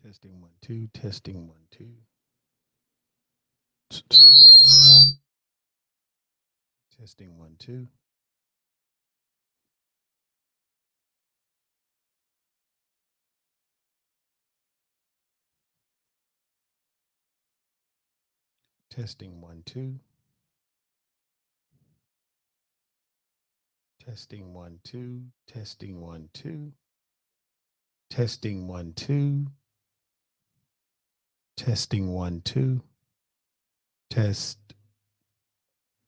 Testing one, two, testing one, two. Testing one, two. Testing one, two. Testing one, two. Testing one, two. Testing one, two. Testing one, two. Test,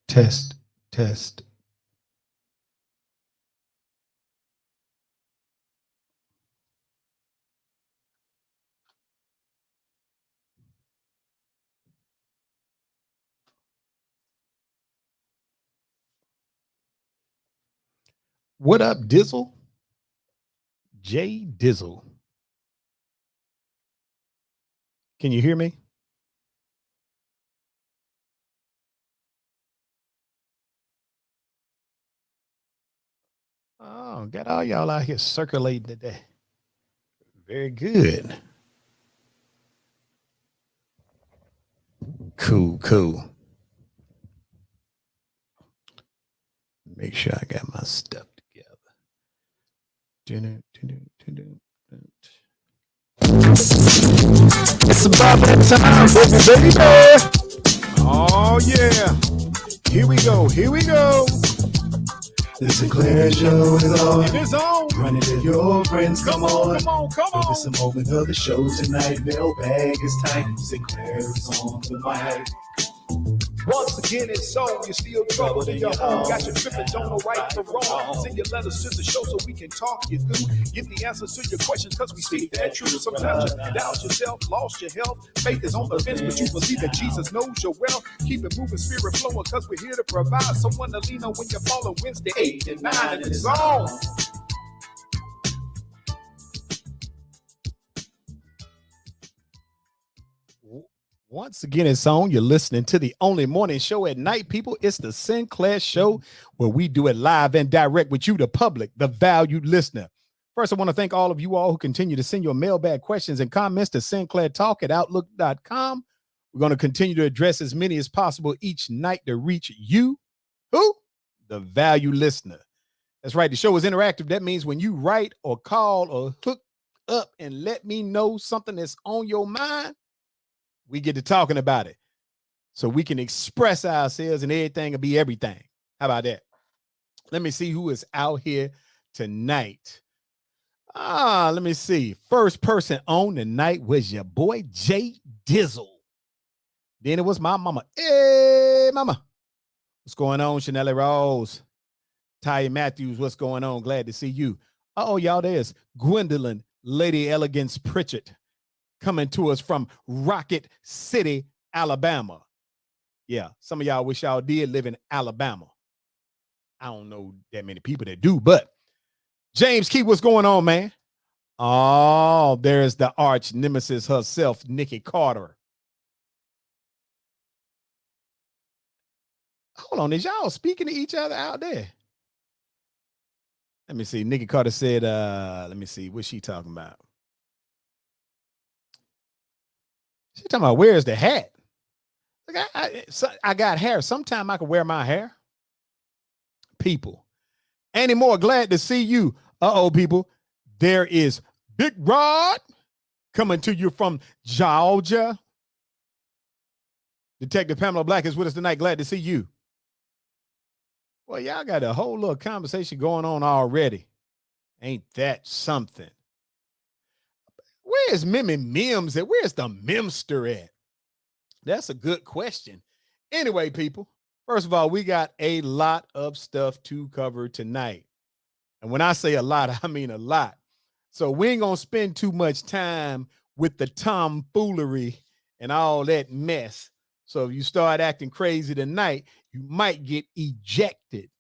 test, test. What up, Dizzle? J Dizzle. Can you hear me? Oh, got all y'all out here circulating today. Very good. Cool, cool. Make sure I got my stuff together. It's about that time, baby. Oh, yeah. Here we go. Here we go. The Sinclair Show is on. It is on. Running to your friends. Come on. Come on. Come on. It's a moment of the show tonight. Mailbag is tight. Sinclair is on the mic. Once again, it's on. You're still troubled in your home. Got your tripping, don't know right from wrong. Send your letters to the show so we can talk you through. Get the answers to your questions because we speak that truth. Sometimes you doubt yourself, lost your health. Faith is on the fence, but you believe that Jesus knows your well. Keep it moving, spirit flowing because we're here to provide someone to lean on when you're falling. Wednesday 8 and 9 and it's on. Once again, it's on. You're listening to the only morning show at night, people. It's the Sinclair Show, where we do it live and direct with you, the public, the valued listener. First, I want to thank all of you all who continue to send your mailbag questions and comments to sinclairtalk@outlook.com. We're going to continue to address as many as possible each night to reach you, who? The valued listener. That's right. The show is interactive. That means when you write or call or hook up and let me know something that's on your mind, we get to talking about it so we can express ourselves and everything will be everything. How about that? Let me see who is out here tonight. Let me see. First person on tonight was your boy J Dizzle. Then it was my mama. Hey, mama. What's going on, Chanel Rose? Ty Matthews, what's going on? Glad to see you. Y'all, there's Gwendolyn, Lady Elegance Pritchard, coming to us from Rocket City, Alabama. Yeah, some of y'all wish y'all did live in Alabama. I don't know that many people that do, but James Key, what's going on, man? Oh, there's the arch nemesis herself, Nikki Carter. Hold on, is y'all speaking to each other out there? Let me see. Nikki Carter said, let me see, what's she talking about? She talking about where's the hat? Like I got hair. Sometime I can wear my hair. People. Annie Moore, glad to see you. People. There is Big Rod coming to you from Georgia. Detective Pamela Black is with us tonight. Glad to see you. Well, y'all got a whole little conversation going on already. Ain't that something? Where's Mimmy Mims at? Where's the Mimster at? That's a good question. Anyway, people, first of all, we got a lot of stuff to cover tonight. And when I say a lot, I mean a lot. So we ain't going to spend too much time with the tomfoolery and all that mess. So if you start acting crazy tonight, you might get ejected.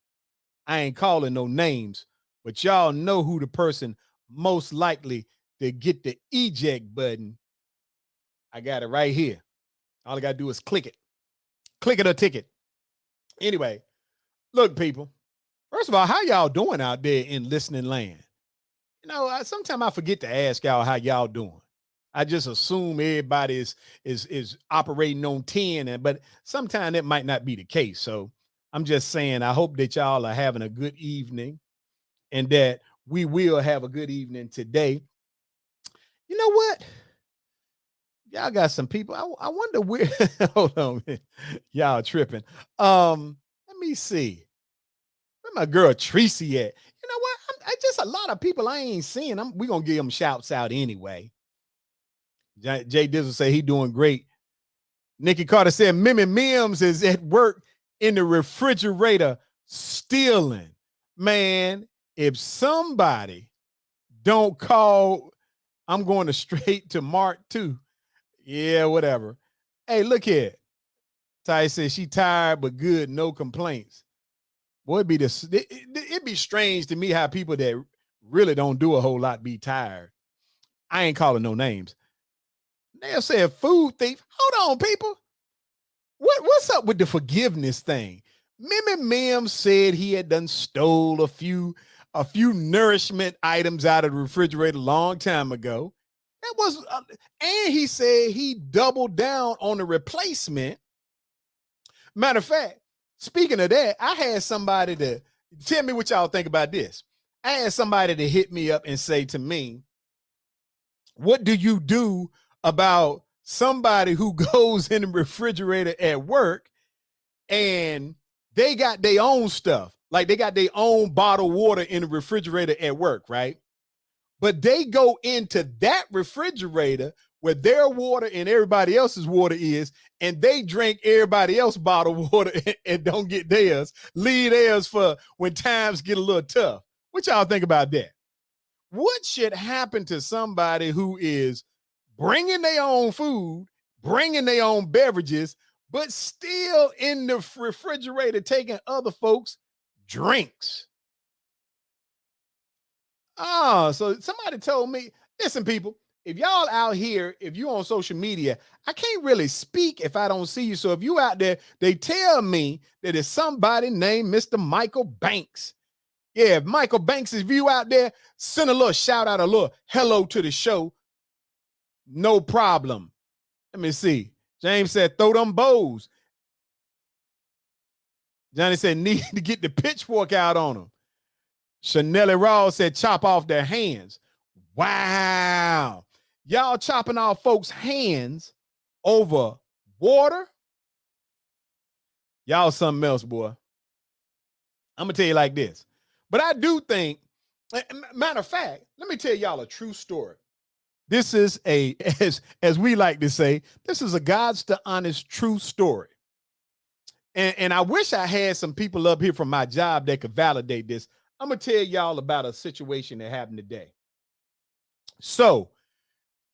I ain't calling no names, but y'all know who the person most likely to get the eject button. I got it right here. All I got to do is click it. Click it or ticket. Anyway, look, people. First of all, how y'all doing out there in listening land? You know, sometimes I forget to ask y'all how y'all doing. I just assume everybody is operating on 10, but sometimes it might not be the case. So I'm just saying, I hope that y'all are having a good evening and that we will have a good evening today. You know what? Y'all got some people. I wonder where. Hold on, man. Y'all tripping. Let me see. Where my girl Tracy at? You know what? I just a lot of people I ain't seeing. We gonna give them shouts out anyway. Jay Dizzle say he doing great. Nikki Carter said Mimi Mims is at work in the refrigerator stealing. Man, if somebody don't call, I'm going to straight to Mark too. Yeah, whatever. Hey, look here. Ty says she tired but good, no complaints. Boy, it'd be strange to me how people that really don't do a whole lot be tired. I ain't calling no names. They'll say a food thief. Hold on, people. What's up with the forgiveness thing? Mimi Mims said he had done stole a few nourishment items out of the refrigerator a long time ago. That was, and he said he doubled down on the replacement. Matter of fact, speaking of that, I had somebody to tell me what y'all think about this. I had somebody to hit me up and say to me, what do you do about somebody who goes in the refrigerator at work and they got their own stuff? Like they got their own bottled water in the refrigerator at work, right? But they go into that refrigerator where their water and everybody else's water is, and they drink everybody else's bottled water and don't get theirs, leave theirs for when times get a little tough. What y'all think about that? What should happen to somebody who is bringing their own food, bringing their own beverages, but still in the refrigerator taking other folks' drinks? So somebody told me, listen, people, if y'all out here, if you on social media, I can't really speak if I don't see you. So if you out there, they tell me that it's somebody named Mr. Michael Banks. Yeah, if Michael Banks is you out there, send a little shout out, a little hello to the show. No problem. Let me see. James said, throw them bows. Johnny said, need to get the pitchfork out on them. Chanelli Rawls said, chop off their hands. Wow. Y'all chopping off folks' hands over water? Y'all something else, boy. I'm going to tell you like this. But I do think, matter of fact, let me tell y'all a true story. This is as we like to say, this is a God's to honest true story. And I wish I had some people up here from my job that could validate this. I'm going to tell y'all about a situation that happened today. So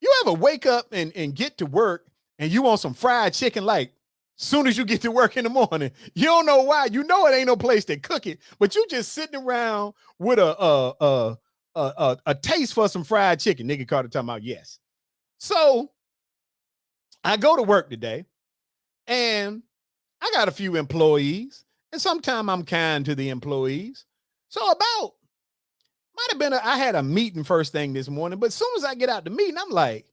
you ever wake up and get to work and you want some fried chicken like soon as you get to work in the morning? You don't know why. You know it ain't no place to cook it, but you just sitting around with a taste for some fried chicken. Nigga Carter talking about yes. So I go to work today and I got a few employees, and sometimes I'm kind to the employees. So might have been I had a meeting first thing this morning, but as soon as I get out the meeting, I'm like,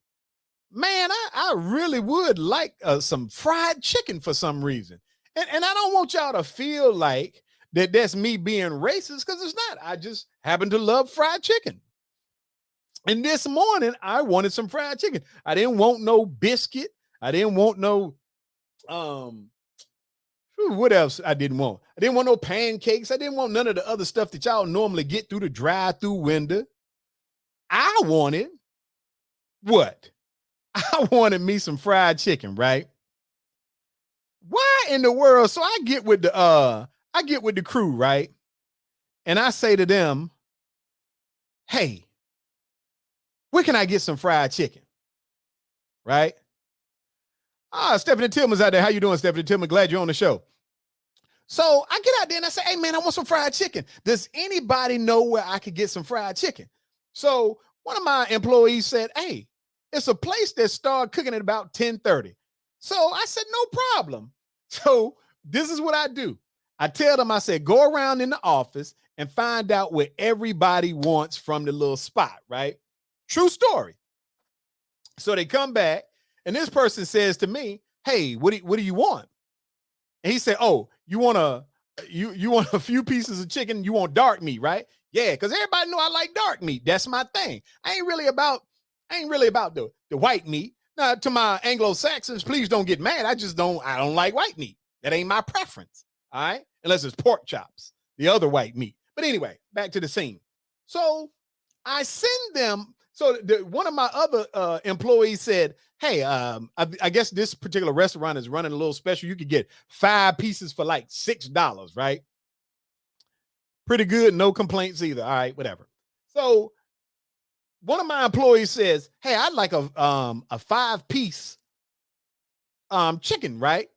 man, I really would like some fried chicken for some reason. And I don't want y'all to feel like that's me being racist, because it's not. I just happen to love fried chicken. And this morning, I wanted some fried chicken. I didn't want no biscuit. I didn't want no what else I didn't want? I didn't want no pancakes. I didn't want none of the other stuff that y'all normally get through the drive-through window. I wanted what? I wanted me some fried chicken, right? Why in the world? So I get with the crew, right? And I say to them, hey, where can I get some fried chicken? Right? Stephanie Tillman's out there. How you doing, Stephanie Tillman? Glad you're on the show. So I get out there and I say, hey, man, I want some fried chicken. Does anybody know where I could get some fried chicken? So one of my employees said, hey, it's a place that started cooking at about 10:30. So I said, no problem. So this is what I do. I tell them, I said, go around in the office and find out what everybody wants from the little spot, right? True story. So they come back, and this person says to me, "Hey, what do you want?" And he said, "Oh, you want a few pieces of chicken? You want dark meat, right?" Yeah, because everybody know I like dark meat. That's my thing. I ain't really about the white meat. Now, to my Anglo-Saxons, please don't get mad. I don't like white meat. That ain't my preference. All right. Unless it's pork chops, the other white meat. But anyway, back to the scene. So I send them. So one of my other employees said, "Hey, I guess this particular restaurant is running a little special. You could get 5 pieces for like $6, right? Pretty good. No complaints either. All right, whatever." So one of my employees says, "Hey, I'd like a 5-piece chicken, right?"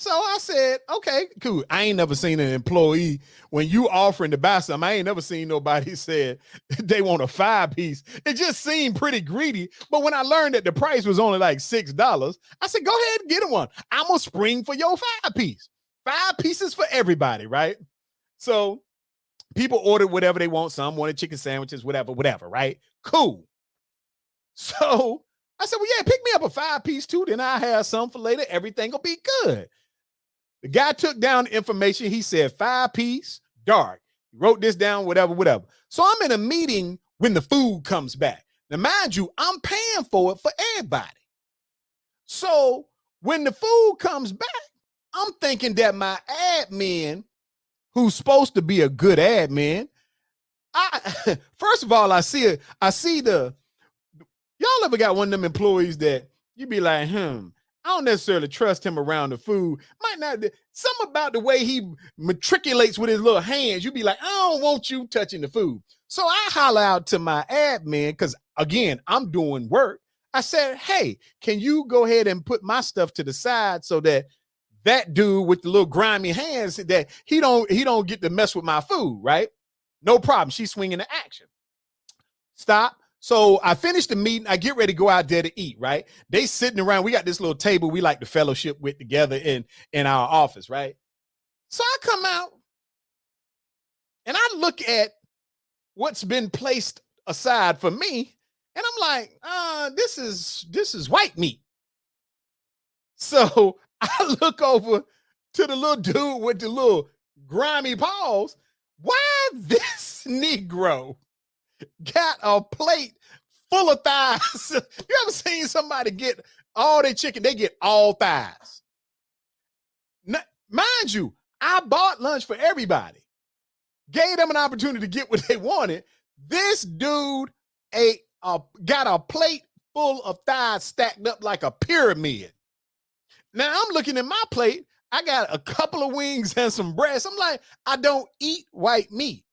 So I said, "Okay, cool." I ain't never seen an employee when you offering to buy something. I ain't never seen nobody said they want a 5-piece. It just seemed pretty greedy. But when I learned that the price was only like $6, I said, "Go ahead and get one. I'm gonna spring for your 5-piece. 5 pieces for everybody, right?" So people ordered whatever they want. Some wanted chicken sandwiches, whatever, right? Cool. So I said, "Well, yeah, pick me up a 5-piece too. Then I'll have some for later. Everything will be good." The guy took down the information. He said 5-piece, dark. He wrote this down, whatever. So I'm in a meeting when the food comes back. Now, mind you, I'm paying for it for everybody. So when the food comes back, I'm thinking that my admin, who's supposed to be a good admin, first of all, I see the y'all ever got one of them employees that you be like, I don't necessarily trust him around the food. Might not, something about the way he matriculates with his little hands. You be like, I don't want you touching the food. So I holler out to my admin, because again, I'm doing work. I said, "Hey, can you go ahead and put my stuff to the side so that dude with the little grimy hands, that he don't get to mess with my food, right?" No problem. She's swinging the action. Stop. So I finished the meeting. I get ready to go out there to eat, right? They sitting around. We got this little table we like to fellowship with together in our office, right? So I come out and I look at what's been placed aside for me, and I'm like, this is white meat. So I look over to the little dude with the little grimy paws. Why this Negro got a plate full of thighs? You ever seen somebody get all their chicken? They get all thighs. Now, mind you, I bought lunch for everybody, gave them an opportunity to get what they wanted. This dude got a plate full of thighs stacked up like a pyramid. Now I'm looking at my plate. I got a couple of wings and some breasts. I'm like, I don't eat white meat.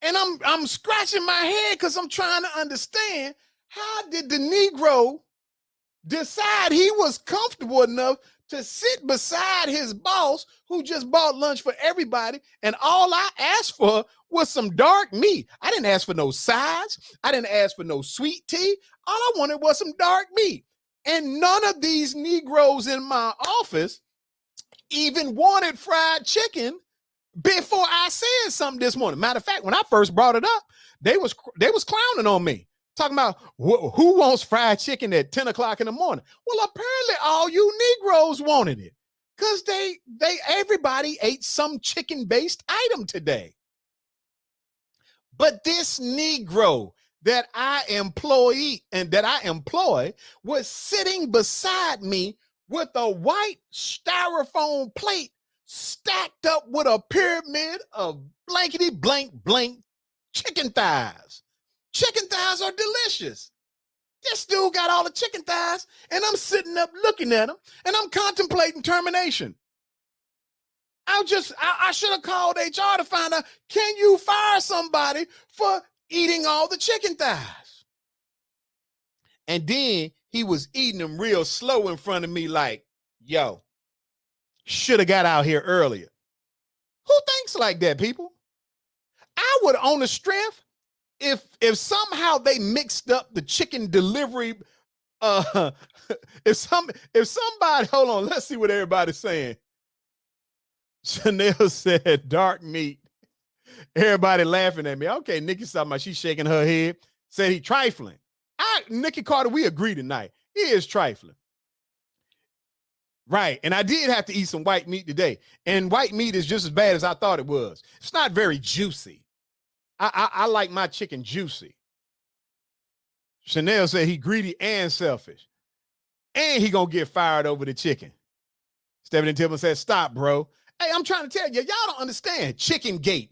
And I'm scratching my head because I'm trying to understand, how did the Negro decide he was comfortable enough to sit beside his boss who just bought lunch for everybody, and all I asked for was some dark meat. I didn't ask for no sides. I didn't ask for no sweet tea. All I wanted was some dark meat. And none of these Negroes in my office even wanted fried chicken before I said something this morning. Matter of fact, when I first brought it up, they was clowning on me, talking about who wants fried chicken at 10 o'clock in the morning. Well, apparently all you Negroes wanted it, because everybody ate some chicken-based item today. But this Negro that I employ was sitting beside me with a white styrofoam plate stacked up with a pyramid of blankety blank chicken thighs. Chicken thighs are delicious. This dude got all the chicken thighs, and I'm sitting up looking at him, and I'm contemplating termination. I should have called HR to find out, can you fire somebody for eating all the chicken thighs? And then he was eating them real slow in front of me, like, yo, should have got out here earlier. Who thinks like that, people? I would, on the strength, if somehow they mixed up the chicken delivery, if somebody, hold on, let's see what everybody's saying. Chanel said dark meat. Everybody laughing at me. Okay, Nikki talking about, she's shaking her head. Said he trifling. Nikki Carter, we agree tonight. He is trifling. Right. And I did have to eat some white meat today. And white meat is just as bad as I thought it was. It's not very juicy. I like my chicken juicy. Chanel said he greedy and selfish. And he gonna get fired over the chicken. Stephanie Tillman said, stop, bro. Hey, I'm trying to tell you, y'all don't understand. Chicken gate.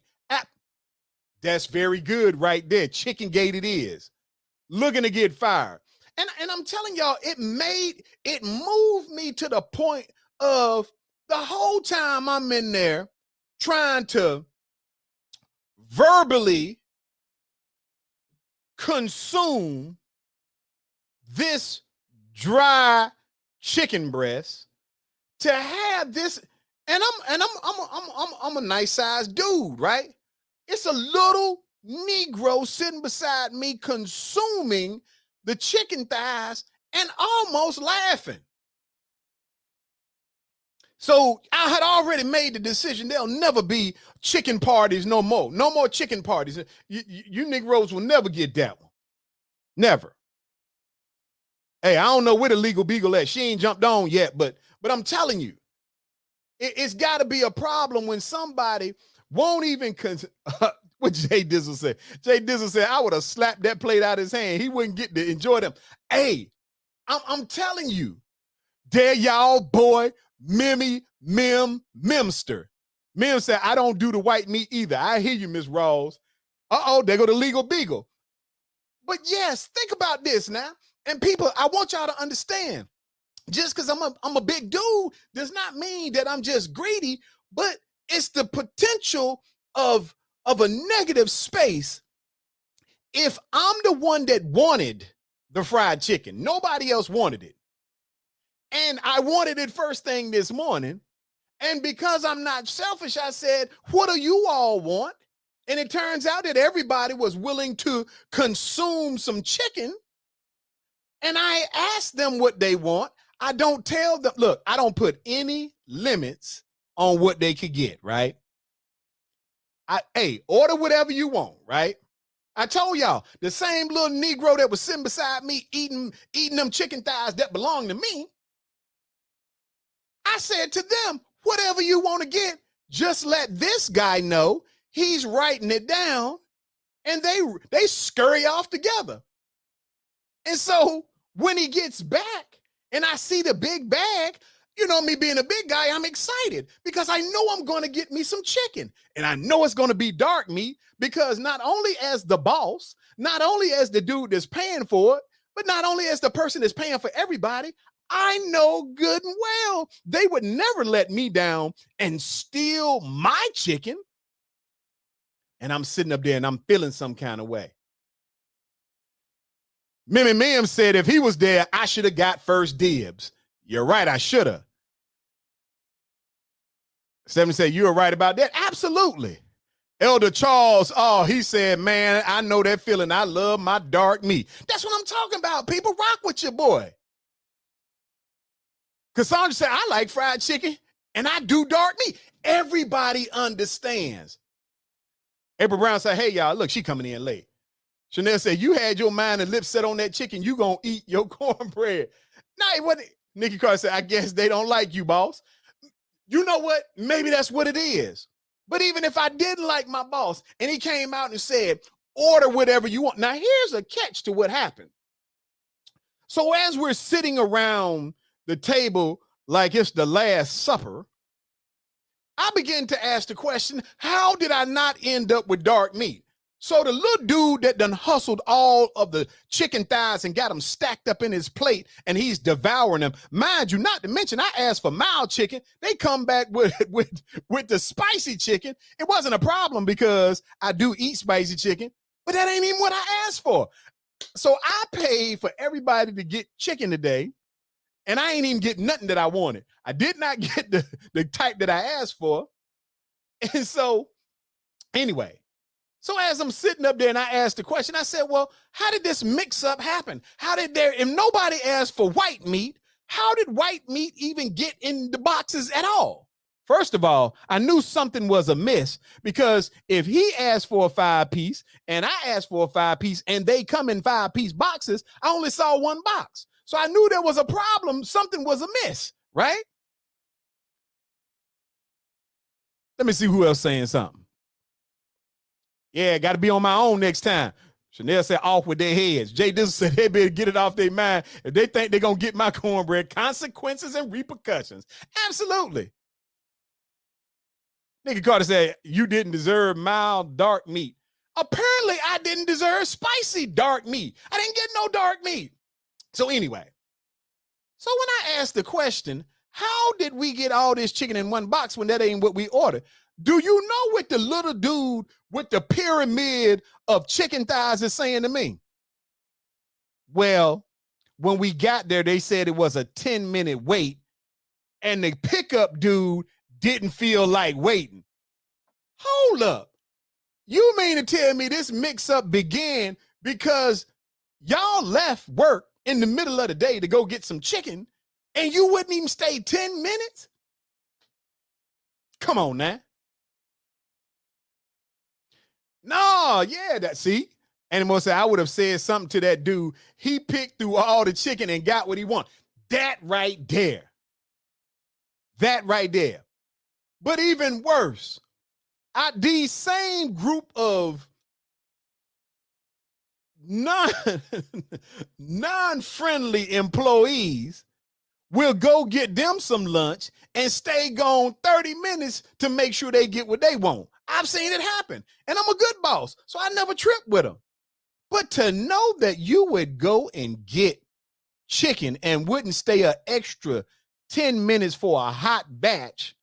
That's very good right there. Chicken gate it is. Looking to get fired. And I'm telling y'all, it moved me to the point of the whole time I'm in there trying to verbally consume this dry chicken breast to have this, and I'm a nice sized dude, right? It's a little Negro sitting beside me consuming the chicken thighs and almost laughing. So I had already made the decision there'll never be chicken parties no more. No more chicken parties. You Negroes will never get that one. Never. Hey, I don't know where the legal beagle at. She ain't jumped on yet, but I'm telling you, it's got to be a problem when somebody won't even what Jay Dizzle said. Jay Dizzle said, I would have slapped that plate out of his hand. He wouldn't get to enjoy them. Hey, I'm telling you, there y'all boy, Memster. Mem said, I don't do the white meat either. I hear you, Miss Rawls. Uh-oh, there go the legal beagle. But yes, think about this now. And people, I want y'all to understand, just because I'm a big dude does not mean that I'm just greedy, but it's the potential of a negative space. If I'm the one that wanted the fried chicken, nobody else wanted it. And I wanted it first thing this morning. And because I'm not selfish, I said, what do you all want? And it turns out that everybody was willing to consume some chicken. And I asked them what they want. I don't tell them, look, I don't put any limits on what they could get, right? Hey, order whatever you want, right? I told y'all, the same little Negro that was sitting beside me eating them chicken thighs that belong to me, I said to them, whatever you want to get, just let this guy know he's writing it down, and they scurry off together. And so when he gets back and I see the big bag, you know, me being a big guy, I'm excited because I know I'm going to get me some chicken, and I know it's going to be dark meat because not only as the boss, not only as the dude that's paying for it, but not only as the person that's paying for everybody, I know good and well they would never let me down and steal my chicken. And I'm sitting up there and I'm feeling some kind of way. Mimi Mim said if he was there, I should have got first dibs. You're right, I should have. Stephanie said, you were right about that. Absolutely. Elder Charles, oh, he said, man, I know that feeling. I love my dark meat. That's what I'm talking about. People, rock with your boy. Cassandra said, I like fried chicken and I do dark meat. Everybody understands. April Brown said, hey, y'all, look, she coming in late. Chanel said, you had your mind and lips set on that chicken. You gonna eat your cornbread. No, it wasn't. Nikki Carter said, I guess they don't like you, boss. You know what? Maybe that's what it is. But even if I didn't like my boss and he came out and said, order whatever you want. Now, here's a catch to what happened. So as we're sitting around the table like it's the Last Supper, I begin to ask the question, how did I not end up with dark meat? So the little dude that done hustled all of the chicken thighs and got them stacked up in his plate and he's devouring them. Mind you, not to mention, I asked for mild chicken. They come back with the spicy chicken. It wasn't a problem because I do eat spicy chicken, but that ain't even what I asked for. So I paid for everybody to get chicken today, and I ain't even get nothing that I wanted. I did not get the type that I asked for. And so anyway, so as I'm sitting up there and I asked the question, I said, well, how did this mix up happen? How did if nobody asked for white meat, how did white meat even get in the boxes at all? First of all, I knew something was amiss because if he asked for a 5-piece and I asked for a 5-piece and they come in 5-piece boxes, I only saw one box. So I knew there was a problem. Something was amiss, right? Let me see who else saying something. Yeah, got to be on my own next time. Chanel said off with their heads. Jay Dizzle said they better get it off their mind. If they think they're going to get my cornbread, consequences and repercussions. Absolutely. Nigga Carter said, you didn't deserve mild dark meat. Apparently, I didn't deserve spicy dark meat. I didn't get no dark meat. So anyway, so when I asked the question, how did we get all this chicken in one box when that ain't what we ordered? Do you know what the little dude with the pyramid of chicken thighs is saying to me? Well, when we got there, they said it was a 10-minute wait, and the pickup dude didn't feel like waiting. Hold up. You mean to tell me this mix-up began because y'all left work in the middle of the day to go get some chicken and you wouldn't even stay 10 minutes? Come on now. No, yeah, see? Animal said, I would have said something to that dude. He picked through all the chicken and got what he wanted. That right there. That right there. But even worse, these same group of non-friendly employees will go get them some lunch and stay gone 30 minutes to make sure they get what they want. I've seen it happen, and I'm a good boss, so I never trip with them. But to know that you would go and get chicken and wouldn't stay an extra 10 minutes for a hot batch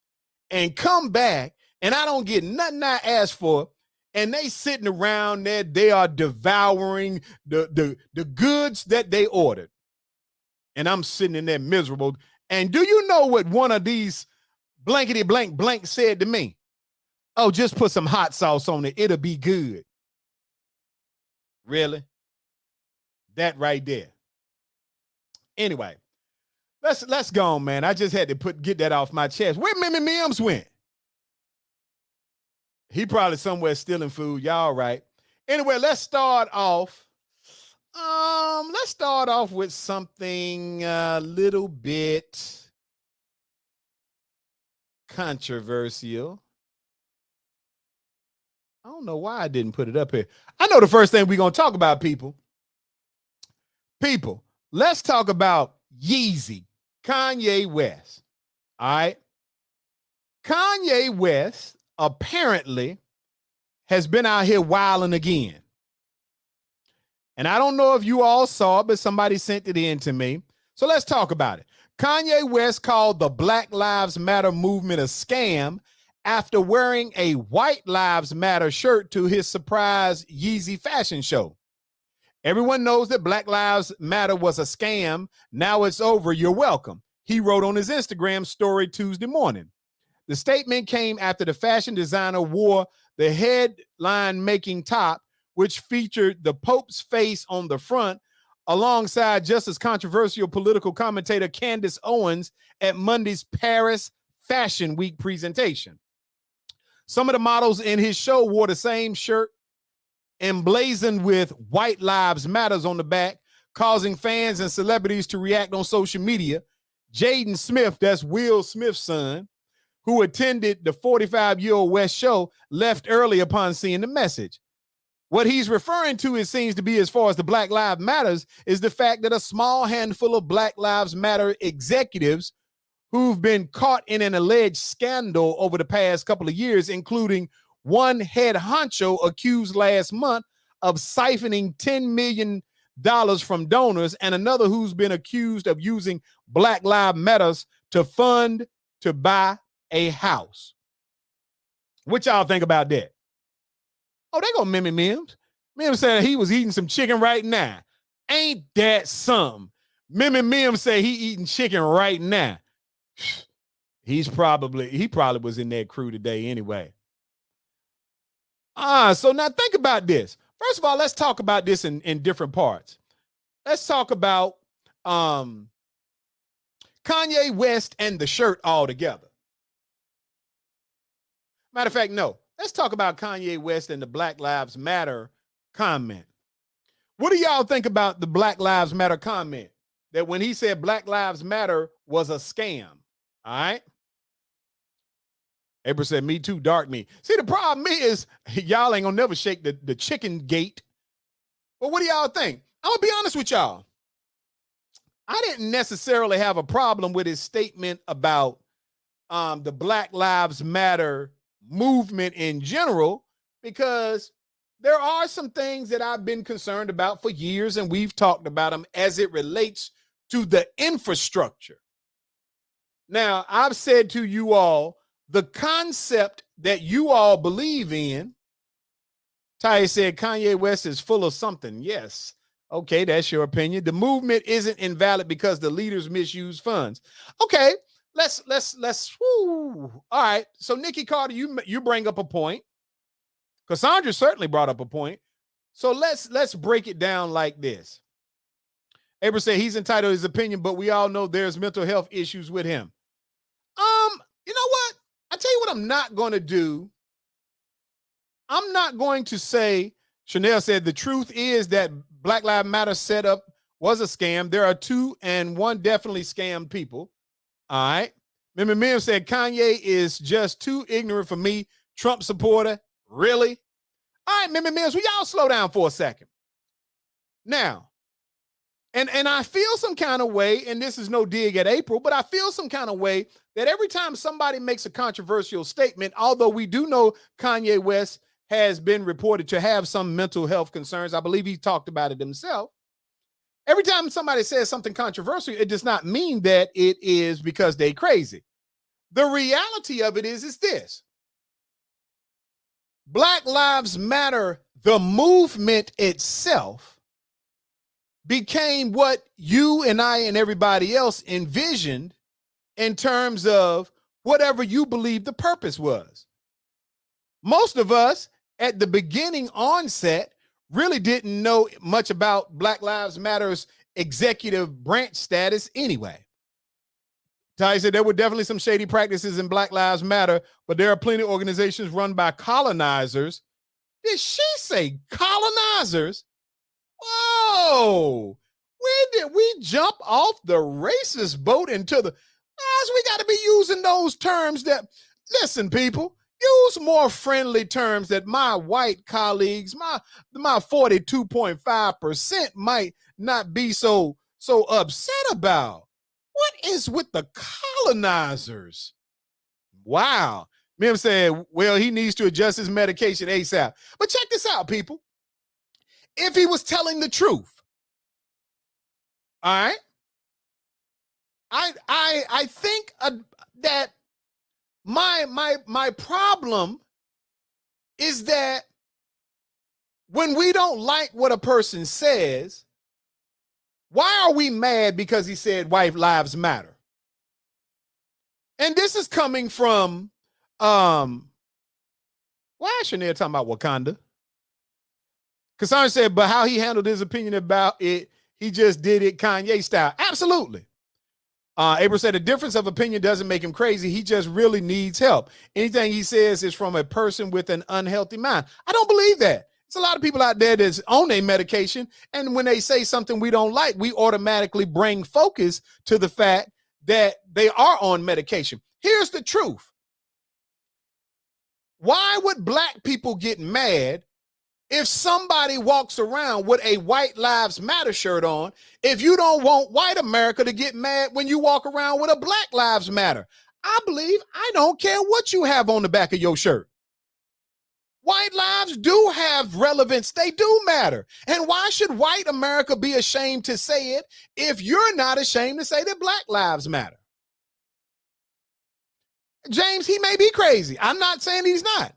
and come back and I don't get nothing I asked for, and they sitting around there, they are devouring the goods that they ordered. And I'm sitting in there miserable. And do you know what one of these blankety blank said to me? Oh, just put some hot sauce on it. It'll be good. Really? That right there. Anyway, let's go on, man. I just had to get that off my chest. Where Mimmy Mims went? He probably somewhere stealing food. Y'all right. Anyway, let's start off. Let's start off with something a little bit controversial. I don't know why I didn't put it up here. I know the first thing we're going to talk about, people. People, let's talk about Yeezy, Kanye West. All right. Kanye West apparently has been out here wilding again. And I don't know if you all saw it, but somebody sent it in to me. So let's talk about it. Kanye West called the Black Lives Matter movement a scam after wearing a White Lives Matter shirt to his surprise Yeezy fashion show. Everyone knows that Black Lives Matter was a scam. Now it's over. You're welcome. He wrote on his Instagram story Tuesday morning. The statement came after the fashion designer wore the headline-making top, which featured the Pope's face on the front, alongside just as controversial political commentator Candace Owens at Monday's Paris Fashion Week presentation. Some of the models in his show wore the same shirt, emblazoned with White Lives Matters on the back, causing fans and celebrities to react on social media. Jaden Smith, that's Will Smith's son, who attended the 45-year-old West show, left early upon seeing the message. What he's referring to, it seems to be, as far as the Black Lives Matters, is the fact that a small handful of Black Lives Matter executives who've been caught in an alleged scandal over the past couple of years, including one head honcho accused last month of siphoning $10 million from donors, and another who's been accused of using Black Lives Matters to fund to buy a house. What y'all think about that? Oh, they gonna Mimmy Mims. Mims said he was eating some chicken right now. Ain't that something? Mimmy Mims say he eating chicken right now. He probably was in that crew today anyway. So now think about this. First of all, let's talk about this in different parts. Let's talk about Kanye West and the shirt all together. Matter of fact, no. Let's talk about Kanye West and the Black Lives Matter comment. What do y'all think about the Black Lives Matter comment? That when he said Black Lives Matter was a scam. All right. April said, me too, dark me. See, the problem is y'all ain't gonna never shake the chicken gate. But what do y'all think? I'm gonna be honest with y'all. I didn't necessarily have a problem with his statement about the Black Lives Matter movement in general, because there are some things that I've been concerned about for years, and we've talked about them as it relates to the infrastructure. Now, I've said to you all, the concept that you all believe in, Ty said Kanye West is full of something. Yes. Okay, that's your opinion. The movement isn't invalid because the leaders misuse funds. Okay, let's whoo. All right. So Nikki Carter, you bring up a point. Cassandra certainly brought up a point. So let's break it down like this. Abra said he's entitled to his opinion, but we all know there's mental health issues with him. You know what? I tell you what I'm not going to do. I'm not going to say, Chanel said, the truth is that Black Lives Matter setup was a scam. There are two, and one definitely scammed people. All right. Mimi Mim said Kanye is just too ignorant for me. Trump supporter. Really? All right, Mimi Mills, will y'all slow down for a second? Now, and I feel some kind of way, and this is no dig at April, but I feel some kind of way that every time somebody makes a controversial statement, although we do know Kanye West has been reported to have some mental health concerns, I believe he talked about it himself. Every time somebody says something controversial, it does not mean that it is because they crazy. The reality of it is this. Black Lives Matter, the movement itself, became what you and I and everybody else envisioned in terms of whatever you believe the purpose was. Most of us at the beginning onset really didn't know much about Black Lives Matter's executive branch status anyway. Ty said there were definitely some shady practices in Black Lives Matter, but there are plenty of organizations run by colonizers. Did she say colonizers? Whoa, where did we jump off the racist boat into the, guys, we got to be using those terms that, listen, people, use more friendly terms that my white colleagues, my 42.5% might not be so upset about. What is with the colonizers? Wow. Mim said, well, he needs to adjust his medication ASAP. But check this out, people. If he was telling the truth, all right, I think that my problem is that when we don't like what a person says, why are we mad because he said white lives matter? And this is coming from why is Chanel talking about Wakanda? Cassandra said, but how he handled his opinion about it, he just did it Kanye style. Absolutely. April said the difference of opinion doesn't make him crazy. He just really needs help. Anything he says is from a person with an unhealthy mind. I don't believe that. There's a lot of people out there that's on a medication, and when they say something we don't like, we automatically bring focus to the fact that they are on medication. Here's the truth. Why would black people get mad if somebody walks around with a White Lives Matter shirt on, if you don't want white America to get mad when you walk around with a Black Lives Matter? I believe I don't care what you have on the back of your shirt. White lives do have relevance. They do matter. And why should white America be ashamed to say it if you're not ashamed to say that Black lives matter? James, he may be crazy. I'm not saying he's not.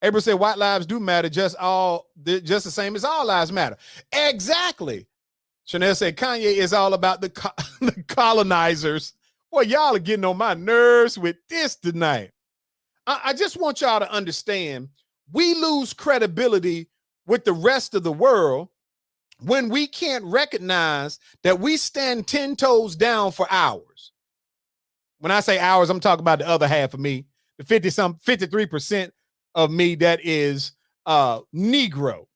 April said white lives do matter, just the same as all lives matter. Exactly. Chanel said Kanye is all about the colonizers. Boy, y'all are getting on my nerves with this tonight. I just want y'all to understand, we lose credibility with the rest of the world when we can't recognize that we stand 10 toes down for hours. When I say hours, I'm talking about the other half of me, the 53% of me that is Negro.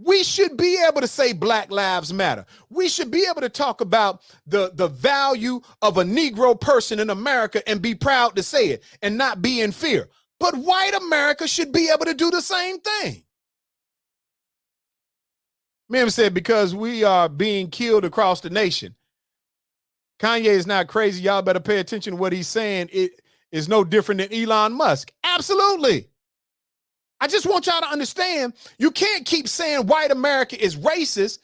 We should be able to say Black Lives Matter. We should be able to talk about the value of a Negro person in America and be proud to say it and not be in fear. But white America should be able to do the same thing. Mem said, because we are being killed across the nation. Kanye is not crazy. Y'all better pay attention to what he's saying. It is no different than Elon Musk. Absolutely. I just want y'all to understand, you can't keep saying white America is racist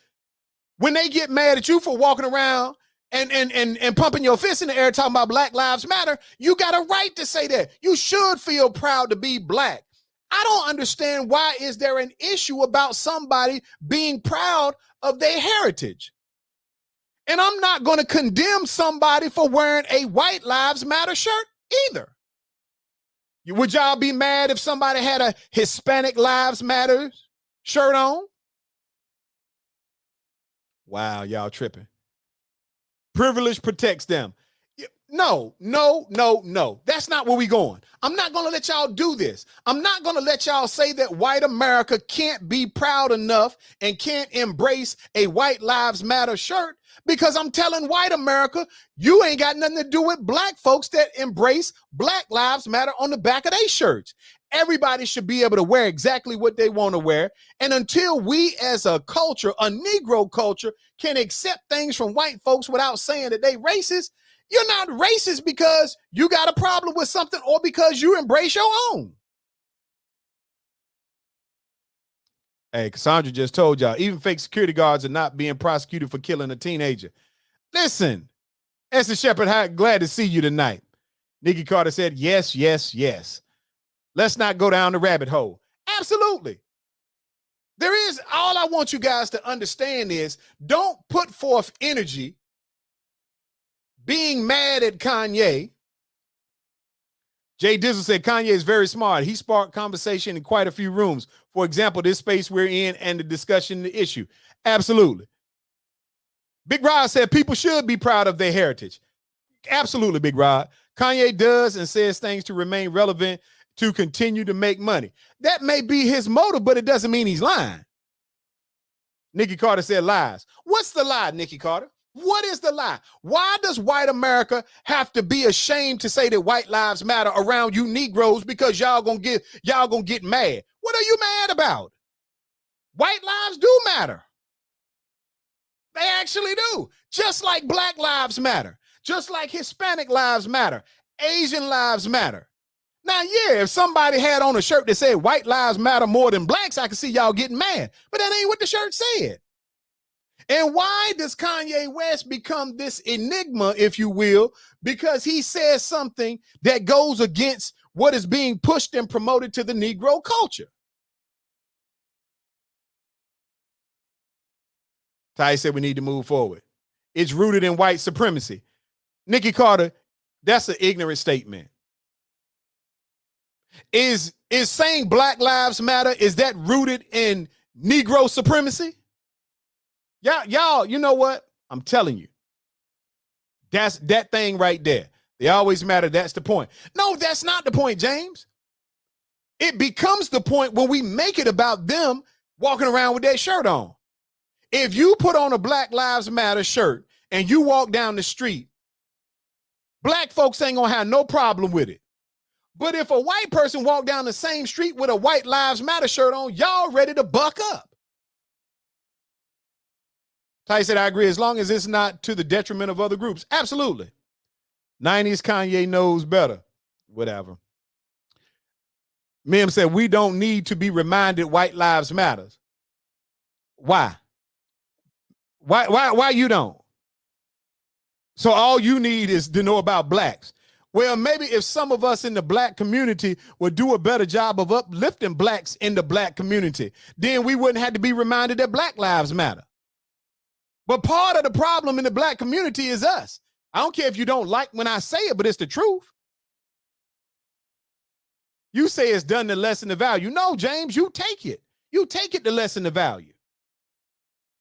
when they get mad at you for walking around and pumping your fist in the air talking about Black Lives Matter. You got a right to say that. You should feel proud to be Black. I don't understand, why is there an issue about somebody being proud of their heritage? And I'm not going to condemn somebody for wearing a White Lives Matter shirt either. Would y'all be mad if somebody had a Hispanic Lives Matter shirt on? Wow, y'all tripping. Privilege protects them. No. That's not where we going. I'm not going to let y'all do this. I'm not going to let y'all say that white America can't be proud enough and can't embrace a White Lives Matter shirt, because I'm telling white America, you ain't got nothing to do with Black folks that embrace Black Lives Matter on the back of their shirts. Everybody should be able to wear exactly what they want to wear. And until we as a culture, a Negro culture, can accept things from white folks without saying that they racist, you're not racist because you got a problem with something or because you embrace your own. Hey, Cassandra just told y'all, even fake security guards are not being prosecuted for killing a teenager. Listen, Esther Shepherd, glad to see you tonight. Nikki Carter said, yes. Let's not go down the rabbit hole. Absolutely. There is, all I want you guys to understand is, don't put forth energy being mad at Kanye. Jay Dizzle said Kanye is very smart. He sparked conversation in quite a few rooms. For example, this space we're in and the discussion, the issue. Absolutely. Big Rod said people should be proud of their heritage. Absolutely, Big Rod. Kanye does and says things to remain relevant, to continue to make money. That may be his motive, but it doesn't mean he's lying. Nikki Carter said lies. What's the lie, Nikki Carter? What is the lie? Why does white America have to be ashamed to say that white lives matter around you Negroes, because y'all gonna get mad? What are you mad about? White lives do matter. They actually do. Just like Black lives matter. Just like Hispanic lives matter. Asian lives matter. Now, yeah, if somebody had on a shirt that said white lives matter more than blacks, I could see y'all getting mad. But that ain't what the shirt said. And why does Kanye West become this enigma, if you will? Because he says something that goes against what is being pushed and promoted to the Negro culture. Ty said we need to move forward. It's rooted in white supremacy. Nikki Carter, that's an ignorant statement. Is saying Black Lives Matter, is that rooted in Negro supremacy? Y'all, you know what? I'm telling you. That's that thing right there. They always matter. That's the point. No, that's not the point, James. It becomes the point when we make it about them walking around with that shirt on. If you put on a Black Lives Matter shirt and you walk down the street, black folks ain't gonna have no problem with it. But if a white person walk down the same street with a White Lives Matter shirt on, y'all ready to buck up. Ty said, I agree, as long as it's not to the detriment of other groups. Absolutely. 90s Kanye knows better. Whatever. Mim said, we don't need to be reminded white lives matters. Why? Why you don't? So all you need is to know about blacks. Well, maybe if some of us in the black community would do a better job of uplifting blacks in the black community, then we wouldn't have to be reminded that Black lives matter. But part of the problem in the black community is us. I don't care if you don't like when I say it, but it's the truth. You say it's done to lessen the value. No, James, you take it. You take it to lessen the value.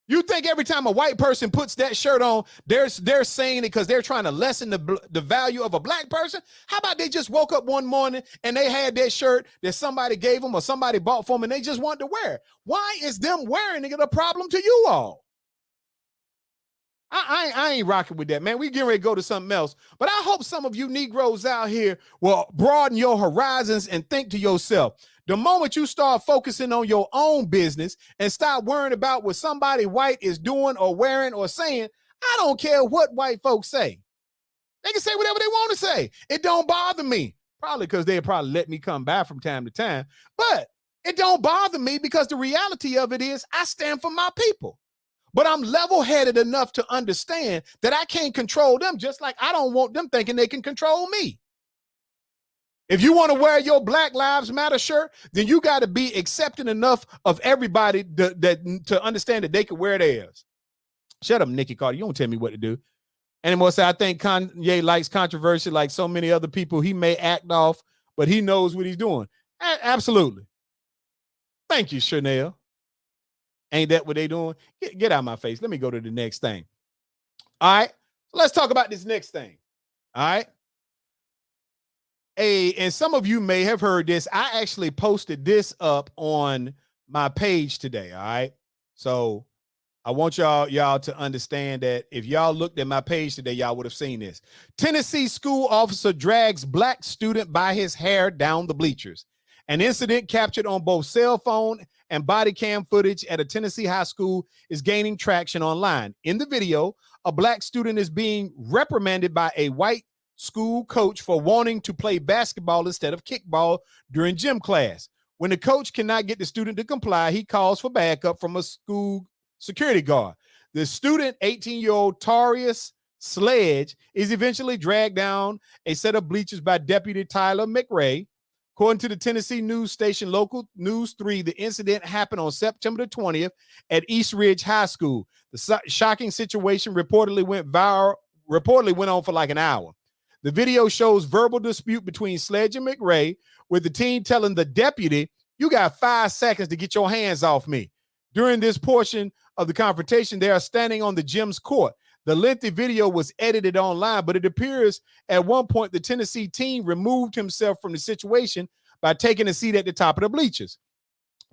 You think every time a white person puts that shirt on, they're saying it because they're trying to lessen the value of a black person? How about they just woke up one morning and they had that shirt that somebody gave them or somebody bought for them and they just wanted to wear it? Why is them wearing it a problem to you all? I ain't rocking with that, man. We getting ready to go to something else. But I hope some of you Negroes out here will broaden your horizons and think to yourself, the moment you start focusing on your own business and stop worrying about what somebody white is doing or wearing or saying, I don't care what white folks say. They can say whatever they want to say. It don't bother me. Probably because they'll probably let me come by from time to time. But it don't bother me because the reality of it is I stand for my people. But I'm level-headed enough to understand that I can't control them, just like I don't want them thinking they can control me. If you want to wear your Black Lives Matter shirt, then you got to be accepting enough of everybody to understand that they can wear theirs. Shut up, Nikki Carter. You don't tell me what to do. Anymore, say I think Kanye likes controversy like so many other people. He may act off, but he knows what he's doing. Absolutely. Thank you, Chanel. Ain't that what they doing? Get out of my face. Let me go to the next thing. All right. So let's talk about this next thing. All right. And some of you may have heard this. I actually posted this up on my page today. All right. So I want y'all to understand that if y'all looked at my page today, y'all would have seen this. Tennessee school officer drags black student by his hair down the bleachers. An incident captured on both cell phone and body cam footage at a Tennessee high school is gaining traction online. In the video, a black student is being reprimanded by a white school coach for wanting to play basketball instead of kickball during gym class. When the coach cannot get the student to comply, he calls for backup from a school security guard. The student, 18-year-old Tarius Sledge, is eventually dragged down a set of bleachers by Deputy Tyler McRae. According to the Tennessee news station Local News 3, the incident happened on September the 20th at East Ridge High School. The shocking situation reportedly went on for like an hour. The video shows verbal dispute between Sledge and McRae, with the teen telling the deputy, "You got 5 seconds to get your hands off me." During this portion of the confrontation, they are standing on the gym's court. The lengthy video was edited online, but it appears at one point the Tennessee teen removed himself from the situation by taking a seat at the top of the bleachers.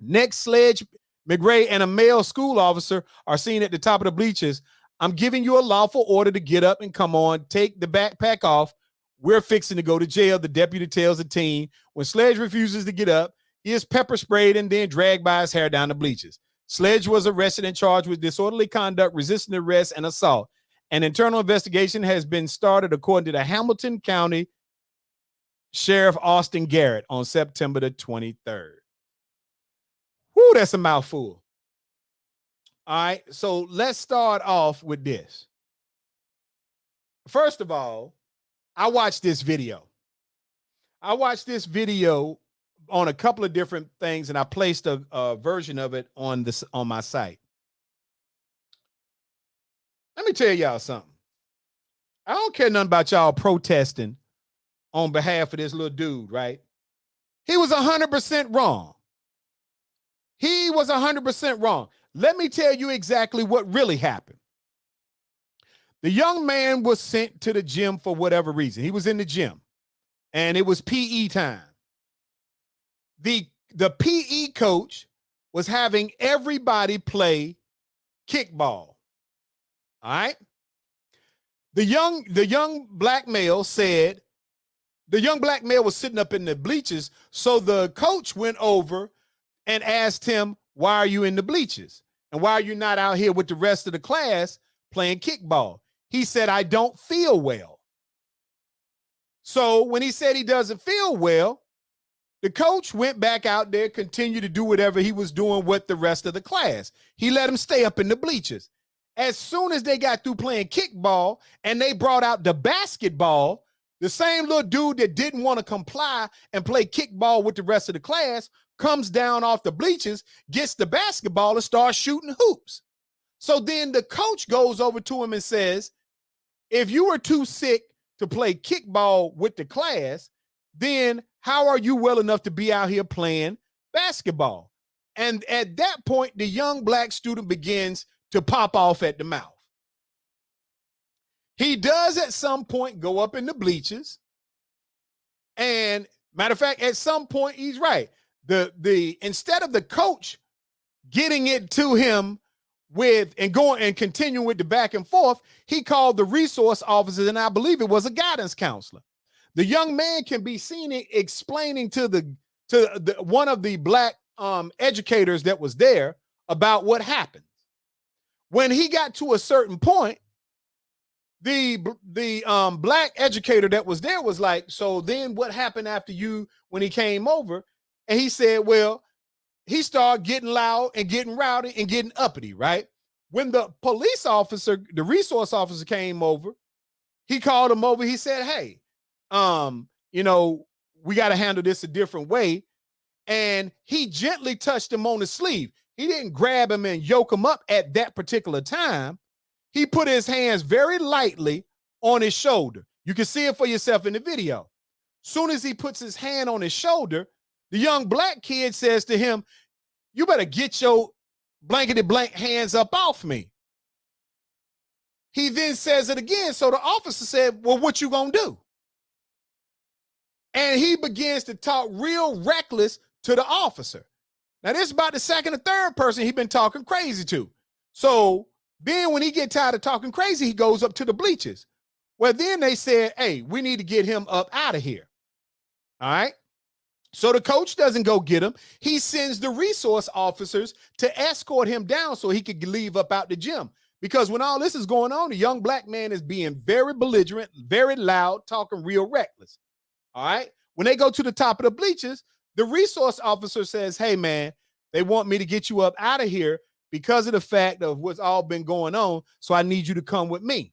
Next, Sledge, McRae, and a male school officer are seen at the top of the bleachers. "I'm giving you a lawful order to get up and come on. Take the backpack off. We're fixing to go to jail," the deputy tells the teen. When Sledge refuses to get up, he is pepper sprayed and then dragged by his hair down the bleachers. Sledge was arrested and charged with disorderly conduct, resisting arrest, and assault. An internal investigation has been started, according to the Hamilton County Sheriff Austin Garrett, on September the 23rd. Whoo, that's a mouthful. All right, so let's start off with this. First of all, I watched this video. I watched this video on a couple of different things, and I placed a version of it on my site. Let me tell y'all something. I don't care nothing about y'all protesting on behalf of this little dude, right? He was 100% wrong. He was 100% wrong. Let me tell you exactly what really happened. The young man was sent to the gym for whatever reason. He was in the gym, and it was PE time. The PE coach was having everybody play kickball. All right. The young black male was sitting up in the bleachers. So the coach went over and asked him, "Why are you in the bleachers? And why are you not out here with the rest of the class playing kickball?" He said, "I don't feel well." So when he said he doesn't feel well, the coach went back out there, continued to do whatever he was doing with the rest of the class. He let him stay up in the bleachers. As soon as they got through playing kickball and they brought out the basketball, the same little dude that didn't want to comply and play kickball with the rest of the class comes down off the bleachers, gets the basketball, and starts shooting hoops. So then the coach goes over to him and says, "If you were too sick to play kickball with the class, then how are you well enough to be out here playing basketball?" And at that point, the young black student begins to pop off at the mouth. He does at some point go up in the bleachers. And matter of fact, at some point, he's right. Instead of the coach getting it to him with and going and continuing with the back and forth, he called the resource officers, and I believe it was a guidance counselor. The young man can be seen explaining to one of the black educators that was there about what happened. When he got to a certain point, the black educator that was there was like, so then what happened after you when he came over? And he said, well, he started getting loud and getting rowdy and getting uppity, right? When the police officer, the resource officer came over, he called him over. He said, hey, we got to handle this a different way. And he gently touched him on the sleeve. He didn't grab him and yoke him up at that particular time. He put his hands very lightly on his shoulder. You can see it for yourself in the video. Soon as he puts his hand on his shoulder, the young black kid says to him, you better get your blankety blank hands up off me. He then says it again. So the officer said, well, what you gonna do? And he begins to talk real reckless to the officer. Now, this is about the second or third person he's been talking crazy to. So then when he get tired of talking crazy, he goes up to the bleachers. Well, then they said, hey, we need to get him up out of here. All right. So the coach doesn't go get him. He sends the resource officers to escort him down so he could leave up out the gym. Because when all this is going on, the young black man is being very belligerent, very loud, talking real reckless. All right. When they go to the top of the bleachers, the resource officer says, hey, man, they want me to get you up out of here because of the fact of what's all been going on. So I need you to come with me.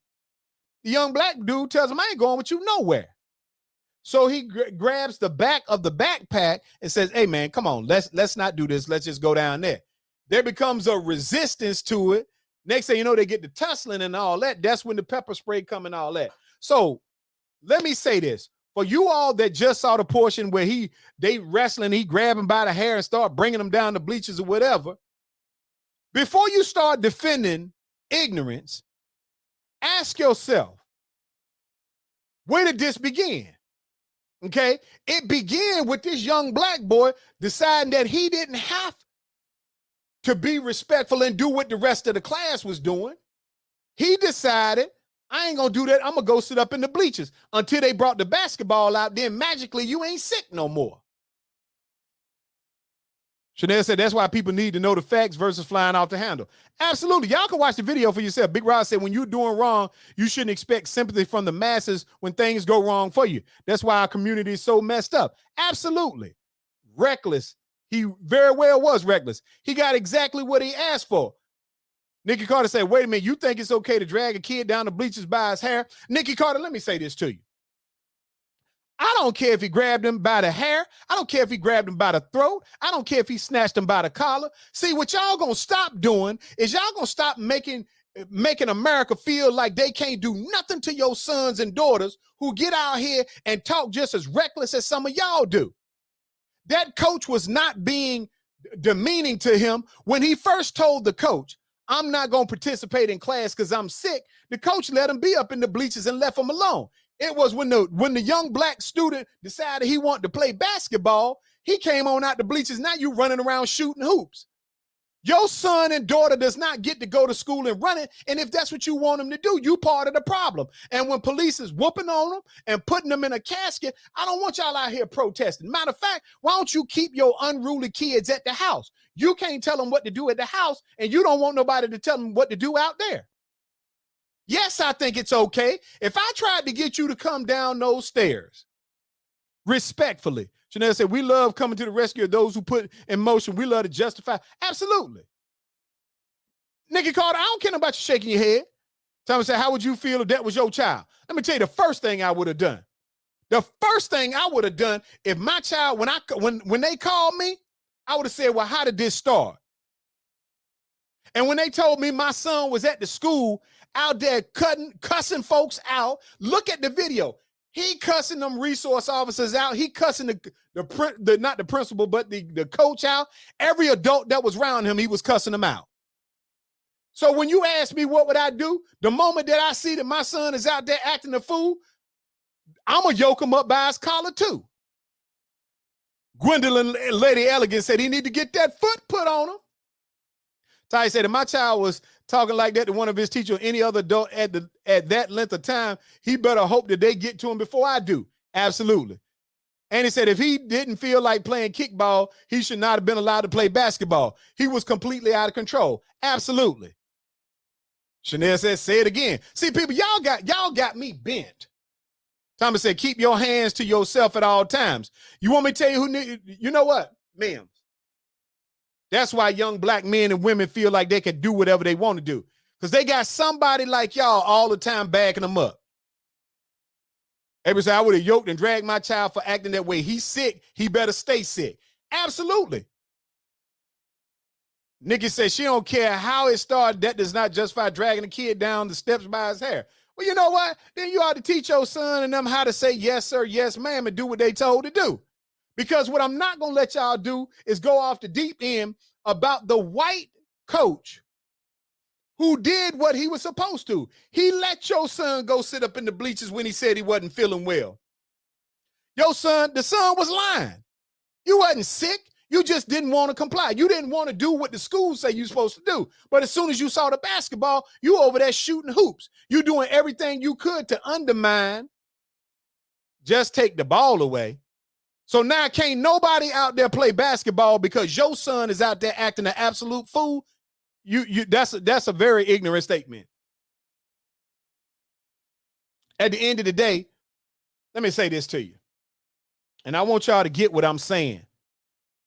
The young black dude tells him, I ain't going with you nowhere. So he grabs the back of the backpack and says, hey, man, come on, let's not do this. Let's just go down there. There becomes a resistance to it. Next thing you know, they get the tussling and all that. That's when the pepper spray come and all that. So let me say this. For you all that just saw the portion where they wrestling, he grab him by the hair and start bringing him down the bleachers or whatever. Before you start defending ignorance, ask yourself, where did this begin? Okay, it began with this young black boy deciding that he didn't have to be respectful and do what the rest of the class was doing. He decided, I ain't gonna do that. I'm gonna go sit up in the bleachers until they brought the basketball out. Then magically you ain't sick no more. Chanel said that's why people need to know the facts versus flying off the handle. Absolutely. Y'all can watch the video for yourself. Big Rod said when you're doing wrong, you shouldn't expect sympathy from the masses when things go wrong for you. That's why our community is so messed up. Absolutely. Reckless. He very well was reckless. He got exactly what he asked for. Nikki Carter said, wait a minute, you think it's okay to drag a kid down the bleachers by his hair? Nikki Carter, let me say this to you. I don't care if he grabbed him by the hair. I don't care if he grabbed him by the throat. I don't care if he snatched him by the collar. See, what y'all gonna stop doing is y'all gonna stop making America feel like they can't do nothing to your sons and daughters who get out here and talk just as reckless as some of y'all do. That coach was not being demeaning to him. When he first told the coach, I'm not going to participate in class because I'm sick, the coach let him be up in the bleachers and left him alone. It was when the young black student decided he wanted to play basketball, he came on out the bleachers. Now you running around shooting hoops. Your son and daughter does not get to go to school and run it. And if that's what you want them to do, you part of the problem. And when police is whooping on them and putting them in a casket, I don't want y'all out here protesting. Matter of fact, why don't you keep your unruly kids at the house? You can't tell them what to do at the house, and you don't want nobody to tell them what to do out there. Yes, I think it's okay. If I tried to get you to come down those stairs, respectfully, Chanel said, we love coming to the rescue of those who put in motion. We love to justify. Absolutely. Nikki Carter, I don't care about you shaking your head. Thomas said, how would you feel if that was your child? Let me tell you the first thing I would have done. The first thing I would have done if my child, when they called me, I would have said, well, how did this start? And when they told me my son was at the school out there cussing folks out, look at the video. He cussing them resource officers out. He cussing the not the principal, but the coach out. Every adult that was around him, he was cussing them out. So when you ask me what would I do, the moment that I see that my son is out there acting a fool, I'm going to yoke him up by his collar too. Gwendolyn Lady Elegant said he need to get that foot put on him. Ty said if my child was talking like that to one of his teachers or any other adult at that length of time, he better hope that they get to him before I do. Absolutely. And he said if he didn't feel like playing kickball, he should not have been allowed to play basketball. He was completely out of control. Absolutely. Chanel says, say it again. See, people, y'all got me bent. Thomas said, keep your hands to yourself at all times. You want me to tell you you know what? Ma'am. That's why young black men and women feel like they can do whatever they want to do. Because they got somebody like y'all all the time backing them up. Everybody say, I would have yoked and dragged my child for acting that way. He's sick. He better stay sick. Absolutely. Nikki says she don't care how it started. That does not justify dragging a kid down the steps by his hair. Well, you know what? Then you ought to teach your son and them how to say yes, sir, yes, ma'am, and do what they told to do. Because what I'm not going to let y'all do is go off the deep end about the white coach who did what he was supposed to. He let your son go sit up in the bleachers when he said he wasn't feeling well. The son was lying. You wasn't sick. You just didn't want to comply. You didn't want to do what the school say you're supposed to do. But as soon as you saw the basketball, you over there shooting hoops. You doing everything you could to undermine. Just take the ball away. So now can't nobody out there play basketball because your son is out there acting an absolute fool. That's a very ignorant statement. At the end of the day, let me say this to you. And I want y'all to get what I'm saying.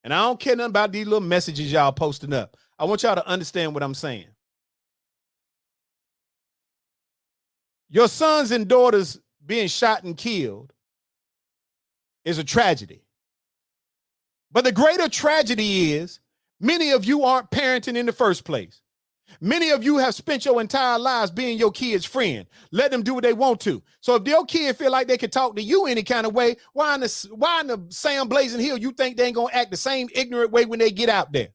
And I don't care nothing about these little messages y'all posting up. I want y'all to understand what I'm saying. Your sons and daughters being shot and killed is a tragedy. But the greater tragedy is many of you aren't parenting in the first place. Many of you have spent your entire lives being your kid's friend. Let them do what they want to. So if your kid feel like they can talk to you any kind of way, why in the Sam Blazing Hill you think they ain't gonna act the same ignorant way when they get out there?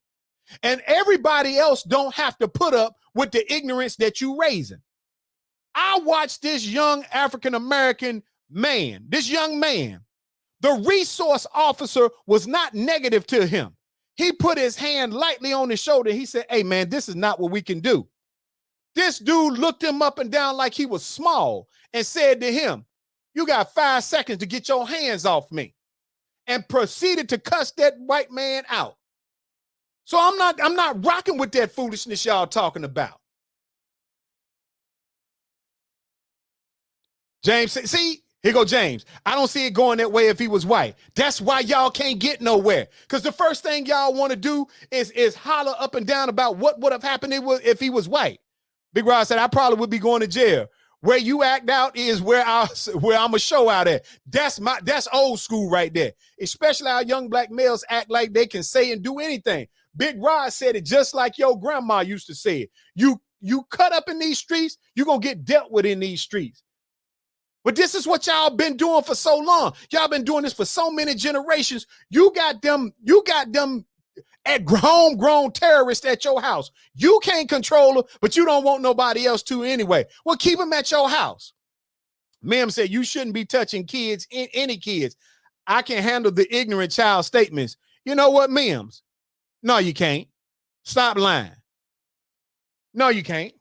And everybody else don't have to put up with the ignorance that you raising. I watched this young African-American man, this young man. The resource officer was not negative to him. He put his hand lightly on his shoulder. He said, hey, man, this is not what we can do. This dude looked him up and down like he was small and said to him, you got 5 seconds to get your hands off me, and proceeded to cuss that white man out. So I'm not rocking with that foolishness y'all talking about. James, see, here go James. I don't see it going that way if he was white. That's why y'all can't get nowhere. Because the first thing y'all want to do is holler up and down about what would have happened if he was white. Big Rod said, I probably would be going to jail. Where you act out is where I'm a show out at. That's old school right there. Especially how young black males act like they can say and do anything. Big Rod said it just like your grandma used to say it. You cut up in these streets, you're going to get dealt with in these streets. But this is what y'all been doing for so long. Y'all been doing this for so many generations. You got them at homegrown terrorists at your house. You can't control them, but you don't want nobody else to anyway. Well, keep them at your house. Ma'am said you shouldn't be touching kids, any kids. I can handle the ignorant child statements. You know what, Mims? No, you can't. Stop lying. No, you can't.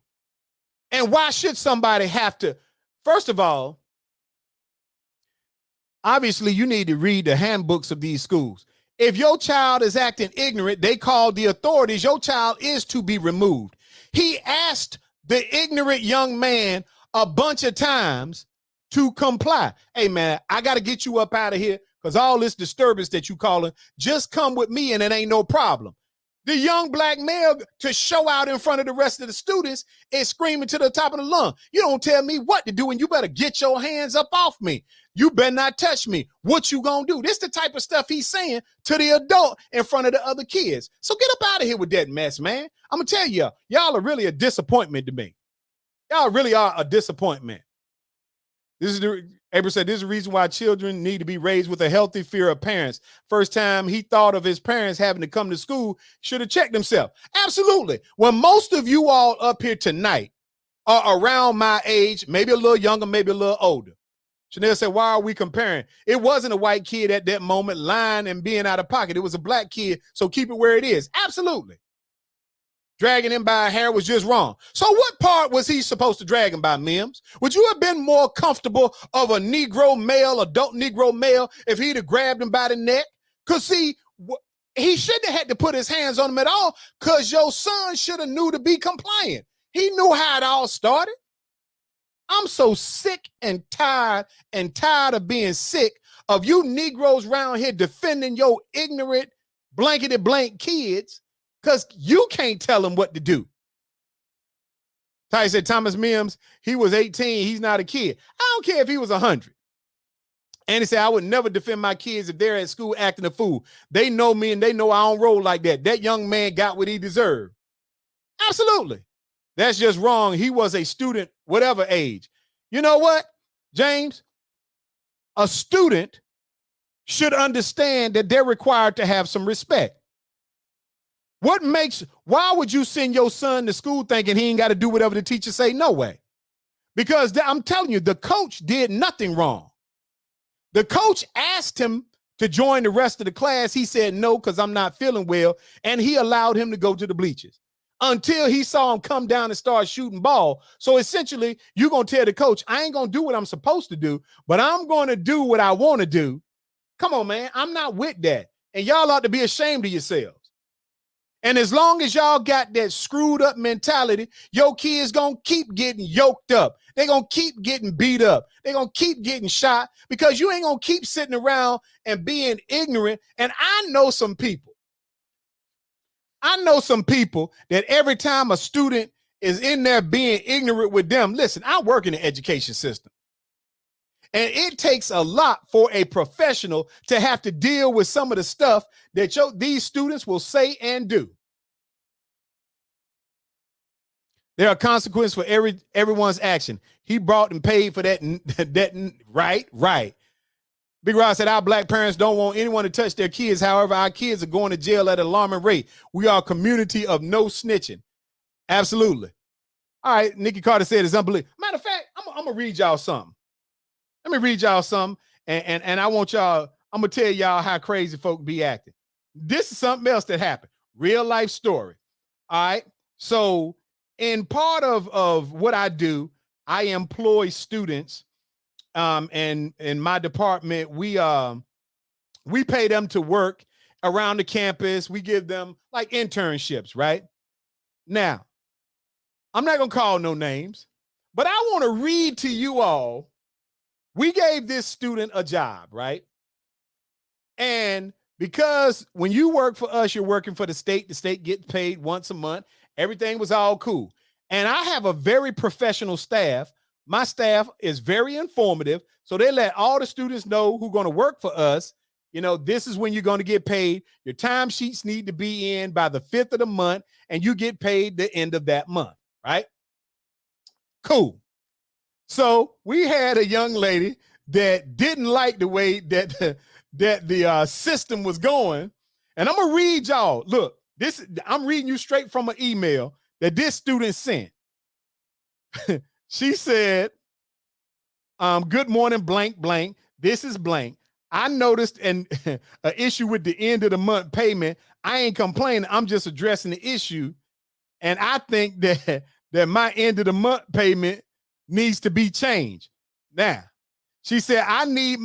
And why should somebody have to? First of all, obviously, you need to read the handbooks of these schools. If your child is acting ignorant, they call the authorities. Your child is to be removed. He asked the ignorant young man a bunch of times to comply. Hey, man, I got to get you up out of here because all this disturbance that you calling, just come with me and it ain't no problem. The young black male, to show out in front of the rest of the students, is screaming to the top of the lung. You don't tell me what to do, and you better get your hands up off me. You better not touch me. What you gonna do? This the type of stuff he's saying to the adult in front of the other kids. So get up out of here with that mess, man. I'm gonna tell you, y'all are really a disappointment to me. Y'all really are a disappointment. April said, this is the reason why children need to be raised with a healthy fear of parents. First time he thought of his parents having to come to school, should have checked himself. Absolutely. When most of you all up here tonight are around my age, maybe a little younger, maybe a little older. Chanel said, why are we comparing? It wasn't a white kid at that moment lying and being out of pocket. It was a black kid, so keep it where it is. Absolutely. Dragging him by a hair was just wrong. So what part was he supposed to drag him by, Mims? Would you have been more comfortable of a Negro male, adult Negro male, if he'd have grabbed him by the neck? Because see, he shouldn't have had to put his hands on him at all, because your son should have knew to be compliant. He knew how it all started. I'm so sick and tired of being sick of you Negroes around here defending your ignorant blankety blank kids, because you can't tell them what to do. Ty said, Thomas Mims, he was 18. He's not a kid. I don't care if he was 100. And he said, I would never defend my kids if they're at school acting a fool. They know me and they know I don't roll like that. That young man got what he deserved. Absolutely. That's just wrong. He was a student, whatever age. You know what, James? A student should understand that they're required to have some respect. Why would you send your son to school thinking he ain't got to do whatever the teacher say? No way. Because I'm telling you, the coach did nothing wrong. The coach asked him to join the rest of the class. He said no, because I'm not feeling well. And he allowed him to go to the bleachers until he saw him come down and start shooting ball. So essentially, you're going to tell the coach, I ain't going to do what I'm supposed to do, but I'm going to do what I want to do. Come on, man. I'm not with that. And y'all ought to be ashamed of yourselves. And as long as y'all got that screwed up mentality, your kids going to keep getting yoked up. They're going to keep getting beat up. They're going to keep getting shot, because you ain't going to keep sitting around and being ignorant. And I know some people that every time a student is in there being ignorant with them, listen, I work in the education system. And it takes a lot for a professional to have to deal with some of the stuff that these students will say and do. There are consequences for everyone's action. He brought and paid for that. Right. Big Rod said, our black parents don't want anyone to touch their kids. However, our kids are going to jail at an alarming rate. We are a community of no snitching. Absolutely. All right. Nikki Carter said it's unbelievable. Matter of fact, I'm going to read y'all something. Let me read y'all something, and I want y'all, I'm going to tell y'all how crazy folk be acting. This is something else that happened. Real life story. All right. So in part of what I do, I employ students, and in my department, we pay them to work around the campus. We give them like internships, right? Now, I'm not going to call no names, but I want to read to you all. We gave this student a job, right? And because when you work for us, you're working for the state gets paid once a month. Everything was all cool. And I have a very professional staff. My staff is very informative. So they let all the students know who's going to work for us. You know, this is when you're going to get paid. Your timesheets need to be in by the 5th of the month, and you get paid the end of that month, right? Cool. So we had a young lady that didn't like the way that the system was going. And I'm going to read y'all. Look, I'm reading you straight from an email that this student sent. She said, good morning, blank, blank. This is blank. I noticed an issue with the end of the month payment. I ain't complaining. I'm just addressing the issue. And I think that my end of the month payment needs to be changed. Now, she said, I need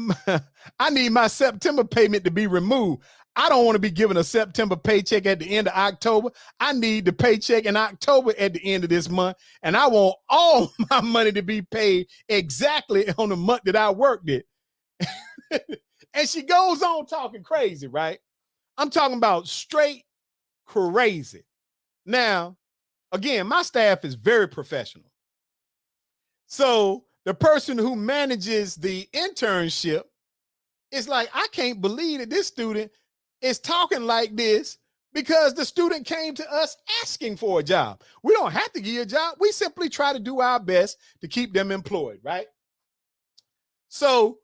my September payment to be removed. I don't want to be given a September paycheck at the end of October. I need the paycheck in October at the end of this month. And I want all my money to be paid exactly on the month that I worked it. And she goes on talking crazy, right? I'm talking about straight crazy. Now, again, my staff is very professional. So the person who manages the internship is like, I can't believe that this student is talking like this, because the student came to us asking for a job. We don't have to give you a job. We simply try to do our best to keep them employed, right? So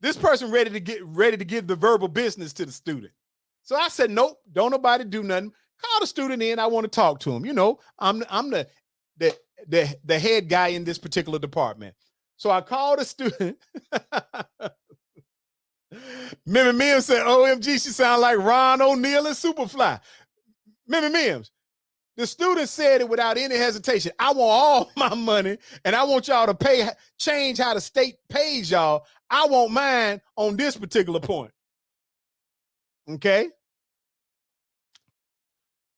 this person ready to give the verbal business to the student. So I said, nope, don't nobody do nothing. Call the student in. I want to talk to him. You know, I'm the head guy in this particular department. So I called the student. Mimmy Mims said, OMG, she sound like Ron O'Neal and Superfly. Mimmy Mims, the student said it without any hesitation. I want all my money, and I want y'all to change how the state pays y'all. I want mine on this particular point. Okay.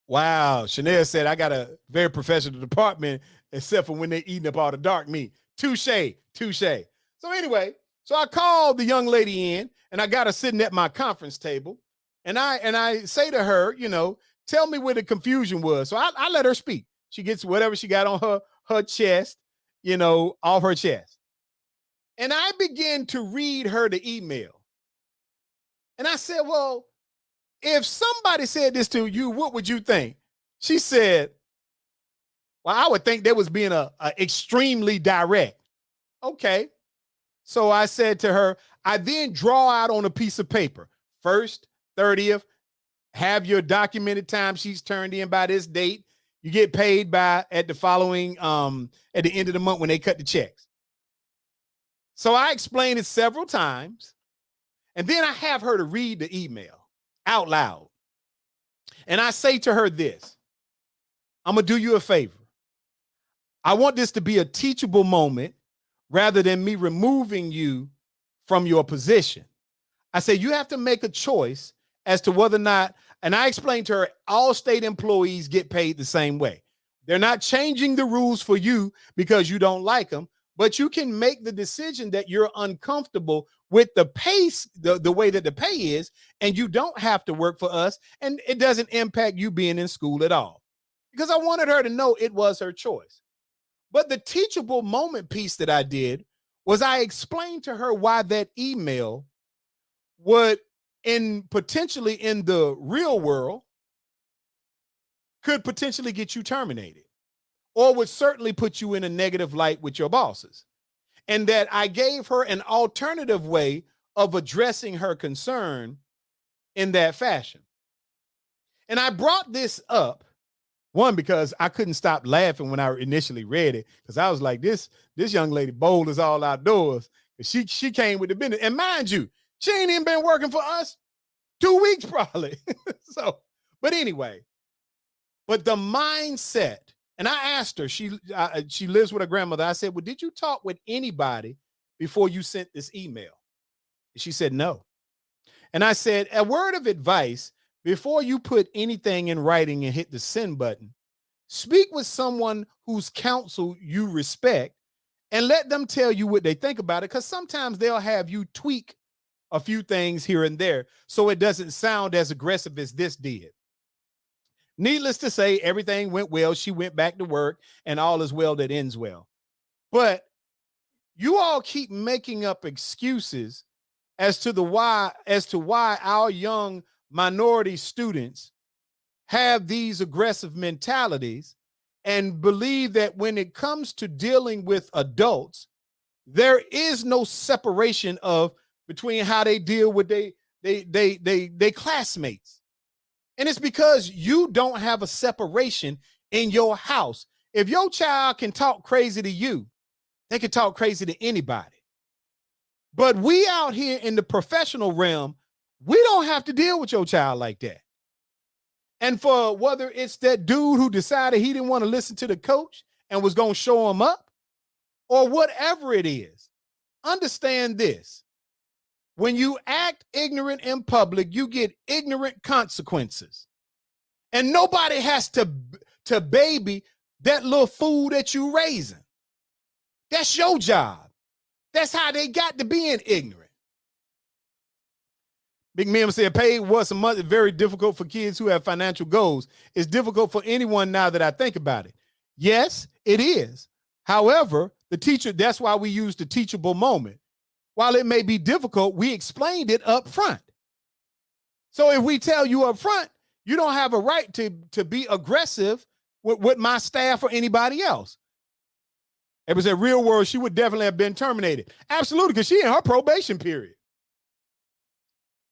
Wow. Chanel said, I got a very professional department, except for when they're eating up all the dark meat. Touche. So anyway, so I called the young lady in, and I got her sitting at my conference table. And I say to her, you know, tell me where the confusion was. So I let her speak. She gets whatever she got on her chest, you know, off her chest. And I begin to read her the email. And I said, well, if somebody said this to you, what would you think? She said, well, I would think they was being a extremely direct. Okay. So I said to her, I then draw out on a piece of paper, 1st, 30th, have your documented timesheets turned in by this date. You get paid by at the following, at the end of the month when they cut the checks. So I explained it several times, and then I have her to read the email out loud. And I say to her this, I'm going to do you a favor. I want this to be a teachable moment rather than me removing you from your position. I say, you have to make a choice as to whether or not, and I explained to her, all state employees get paid the same way. They're not changing the rules for you because you don't like them, but you can make the decision that you're uncomfortable with the pace, the way that the pay is, and you don't have to work for us, and it doesn't impact you being in school at all. Because I wanted her to know it was her choice. But the teachable moment piece that I did was I explained to her why that email would potentially in the real world could potentially get you terminated, or would certainly put you in a negative light with your bosses. And that I gave her an alternative way of addressing her concern in that fashion. And I brought this up, one, because I couldn't stop laughing when I initially read it, because I was like, this young lady bold as all outdoors. She came with the business. And mind you, she ain't even been working for us 2 weeks probably. So, but anyway, but the mindset, and I asked her, she lives with her grandmother. I said, well, did you talk with anybody before you sent this email? She said, no. And I said, a word of advice, before you put anything in writing and hit the send button, speak with someone whose counsel you respect and let them tell you what they think about it. Because sometimes they'll have you tweak a few things here and there so it doesn't sound as aggressive as this did. Needless to say, everything went well. She went back to work, and all is well that ends well. But you all keep making up excuses as to why our young minority students have these aggressive mentalities and believe that when it comes to dealing with adults, there is no separation between how they deal with they classmates. And it's because you don't have a separation in your house. If your child can talk crazy to you, they can talk crazy to anybody. But we out here in the professional realm, we don't have to deal with your child like that. And for whether it's that dude who decided he didn't want to listen to the coach and was going to show him up, or whatever it is, understand this. When you act ignorant in public, you get ignorant consequences. And nobody has to baby that little fool that you raising. That's your job. That's how they got to being ignorant. Big Mim said, paid once a month is very difficult for kids who have financial goals. It's difficult for anyone now that I think about it. Yes, it is. However, the teacher, that's why we use the teachable moment. While it may be difficult, we explained it up front. So if we tell you up front, you don't have a right to be aggressive with my staff or anybody else. If it was a real world, she would definitely have been terminated. Absolutely, because she in her probation period.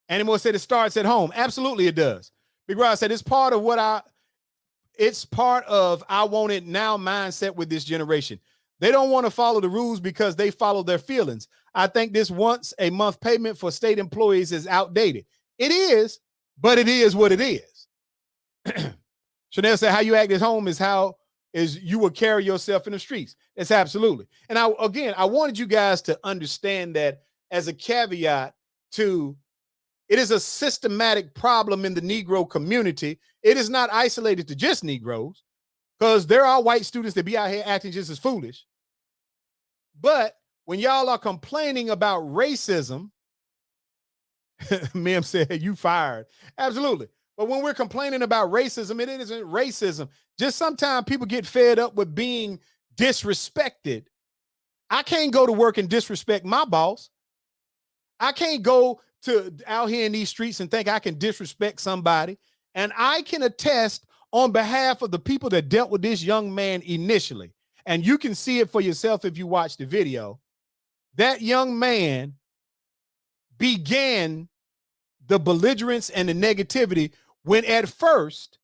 Anyone said it starts at home. Absolutely, it does. Big Rod said it's part of I want it now mindset with this generation. They don't want to follow the rules because they follow their feelings. I think this once a month payment for state employees is outdated. It is, but it is what it is. Chanel said, how you act at home is how you will carry yourself in the streets. That's absolutely. And I wanted you guys to understand that as a caveat to it is a systematic problem in the Negro community. It is not isolated to just Negroes, because there are white students that be out here acting just as foolish. But when y'all are complaining about racism, Mim said, you fired. Absolutely. But when we're complaining about racism, it isn't racism. Just sometimes people get fed up with being disrespected. I can't go to work and disrespect my boss. I can't go to out here in these streets and think I can disrespect somebody. And I can attest on behalf of the people that dealt with this young man initially, and you can see it for yourself if you watch the video, that young man began the belligerence and the negativity when at first,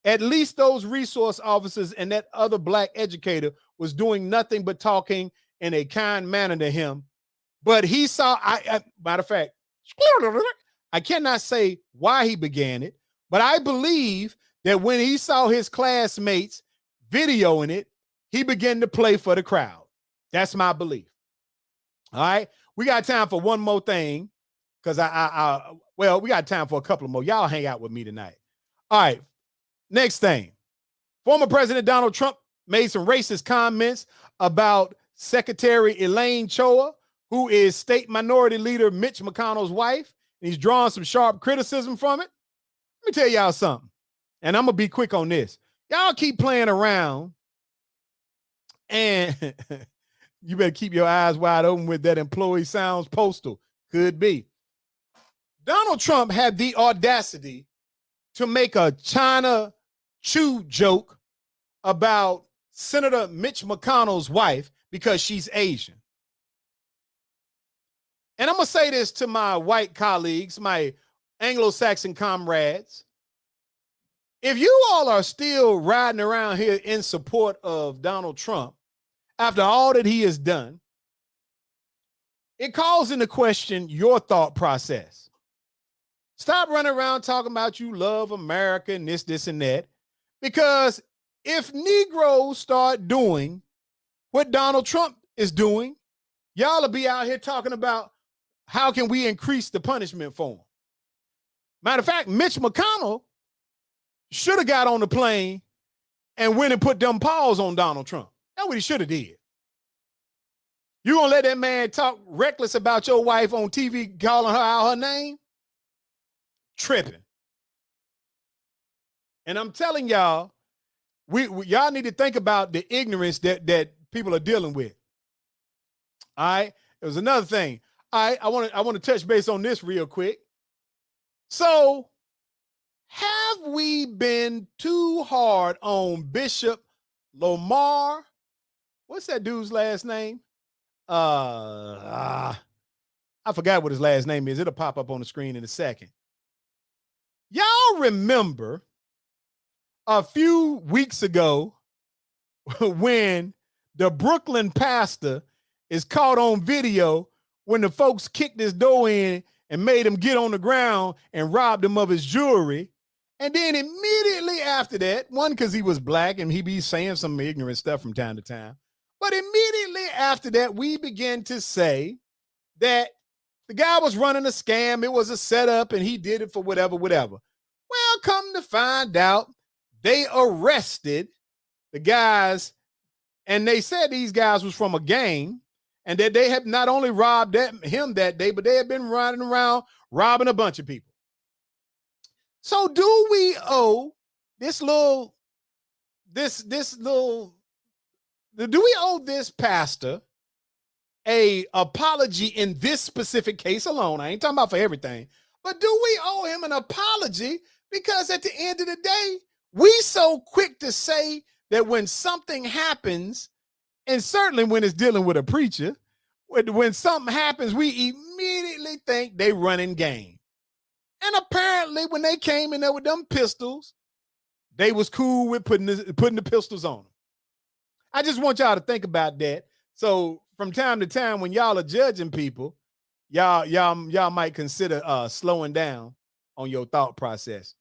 at least those resource officers and that other black educator was doing nothing but talking in a kind manner to him. But he saw, matter of fact, I cannot say why he began it, but I believe that when he saw his classmates videoing it, he began to play for the crowd. That's my belief. All right. We got time for one more thing, because we got time for a couple of more. Y'all hang out with me tonight. All right. Next thing. Former President Donald Trump made some racist comments about Secretary Elaine Chua, who is State Minority Leader Mitch McConnell's wife. And he's drawing some sharp criticism from it. Let me tell y'all something, and I'm going to be quick on this. Y'all keep playing around, and you better keep your eyes wide open with that employee sounds postal. Could be. Donald Trump had the audacity to make a China Chew joke about Senator Mitch McConnell's wife because she's Asian. And I'm going to say this to my white colleagues, my Anglo-Saxon comrades. If you all are still riding around here in support of Donald Trump after all that he has done, it calls into question your thought process. Stop running around talking about you love America and this, and that. Because if Negroes start doing what Donald Trump is doing, y'all will be out here talking about how can we increase the punishment for him. Matter of fact, Mitch McConnell should have got on the plane and went and put them paws on Donald Trump. That's what he should have did. You gonna let that man talk reckless about your wife on TV, calling her out her name? Tripping. And I'm telling y'all, y'all need to think about the ignorance that people are dealing with. All right. It was another thing. All right, I want to touch base on this real quick. So, have we been too hard on Bishop Lomar? What's that dude's last name? I forgot what his last name is. It'll pop up on the screen in a second. Y'all remember a few weeks ago when the Brooklyn pastor is caught on video when the folks kicked his door in and made him get on the ground and robbed him of his jewelry. And then immediately after that, one, because he was black and he be saying some ignorant stuff from time to time. But immediately after that, we began to say that the guy was running a scam. It was a setup and he did it for whatever. Well, come to find out, they arrested the guys, and they said these guys was from a gang, and that they had not only robbed him that day, but they had been riding around robbing a bunch of people. So do we owe this pastor a apology in this specific case alone? I ain't talking about for everything, but do we owe him an apology? Because at the end of the day, we so quick to say that when something happens And certainly when it's dealing with a preacher, when something happens, we immediately think they running game. And apparently when they came in there with them pistols, they was cool with putting the pistols on them. I just want y'all to think about that. So from time to time, when y'all are judging people, y'all might consider slowing down on your thought process.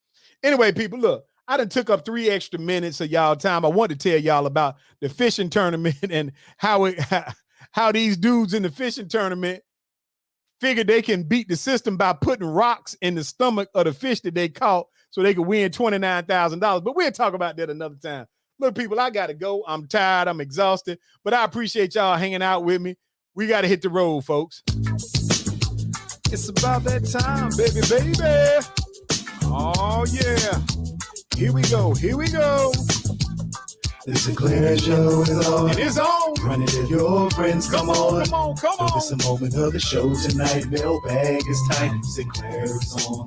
Anyway, people, look, I done took up 3 extra minutes of y'all time. I wanted to tell y'all about the fishing tournament and how these dudes in the fishing tournament figured they can beat the system by putting rocks in the stomach of the fish that they caught so they could win $29,000. But we'll talk about that another time. Look, people, I got to go. I'm tired. I'm exhausted. But I appreciate y'all hanging out with me. We got to hit the road, folks. It's about that time, baby. Oh, yeah. Here we go. The Sinclair Show is on. It is on. Run it to your friends. Come on. Come on. So this is the moment of the show tonight. Mailbag is tight. Sinclair is on.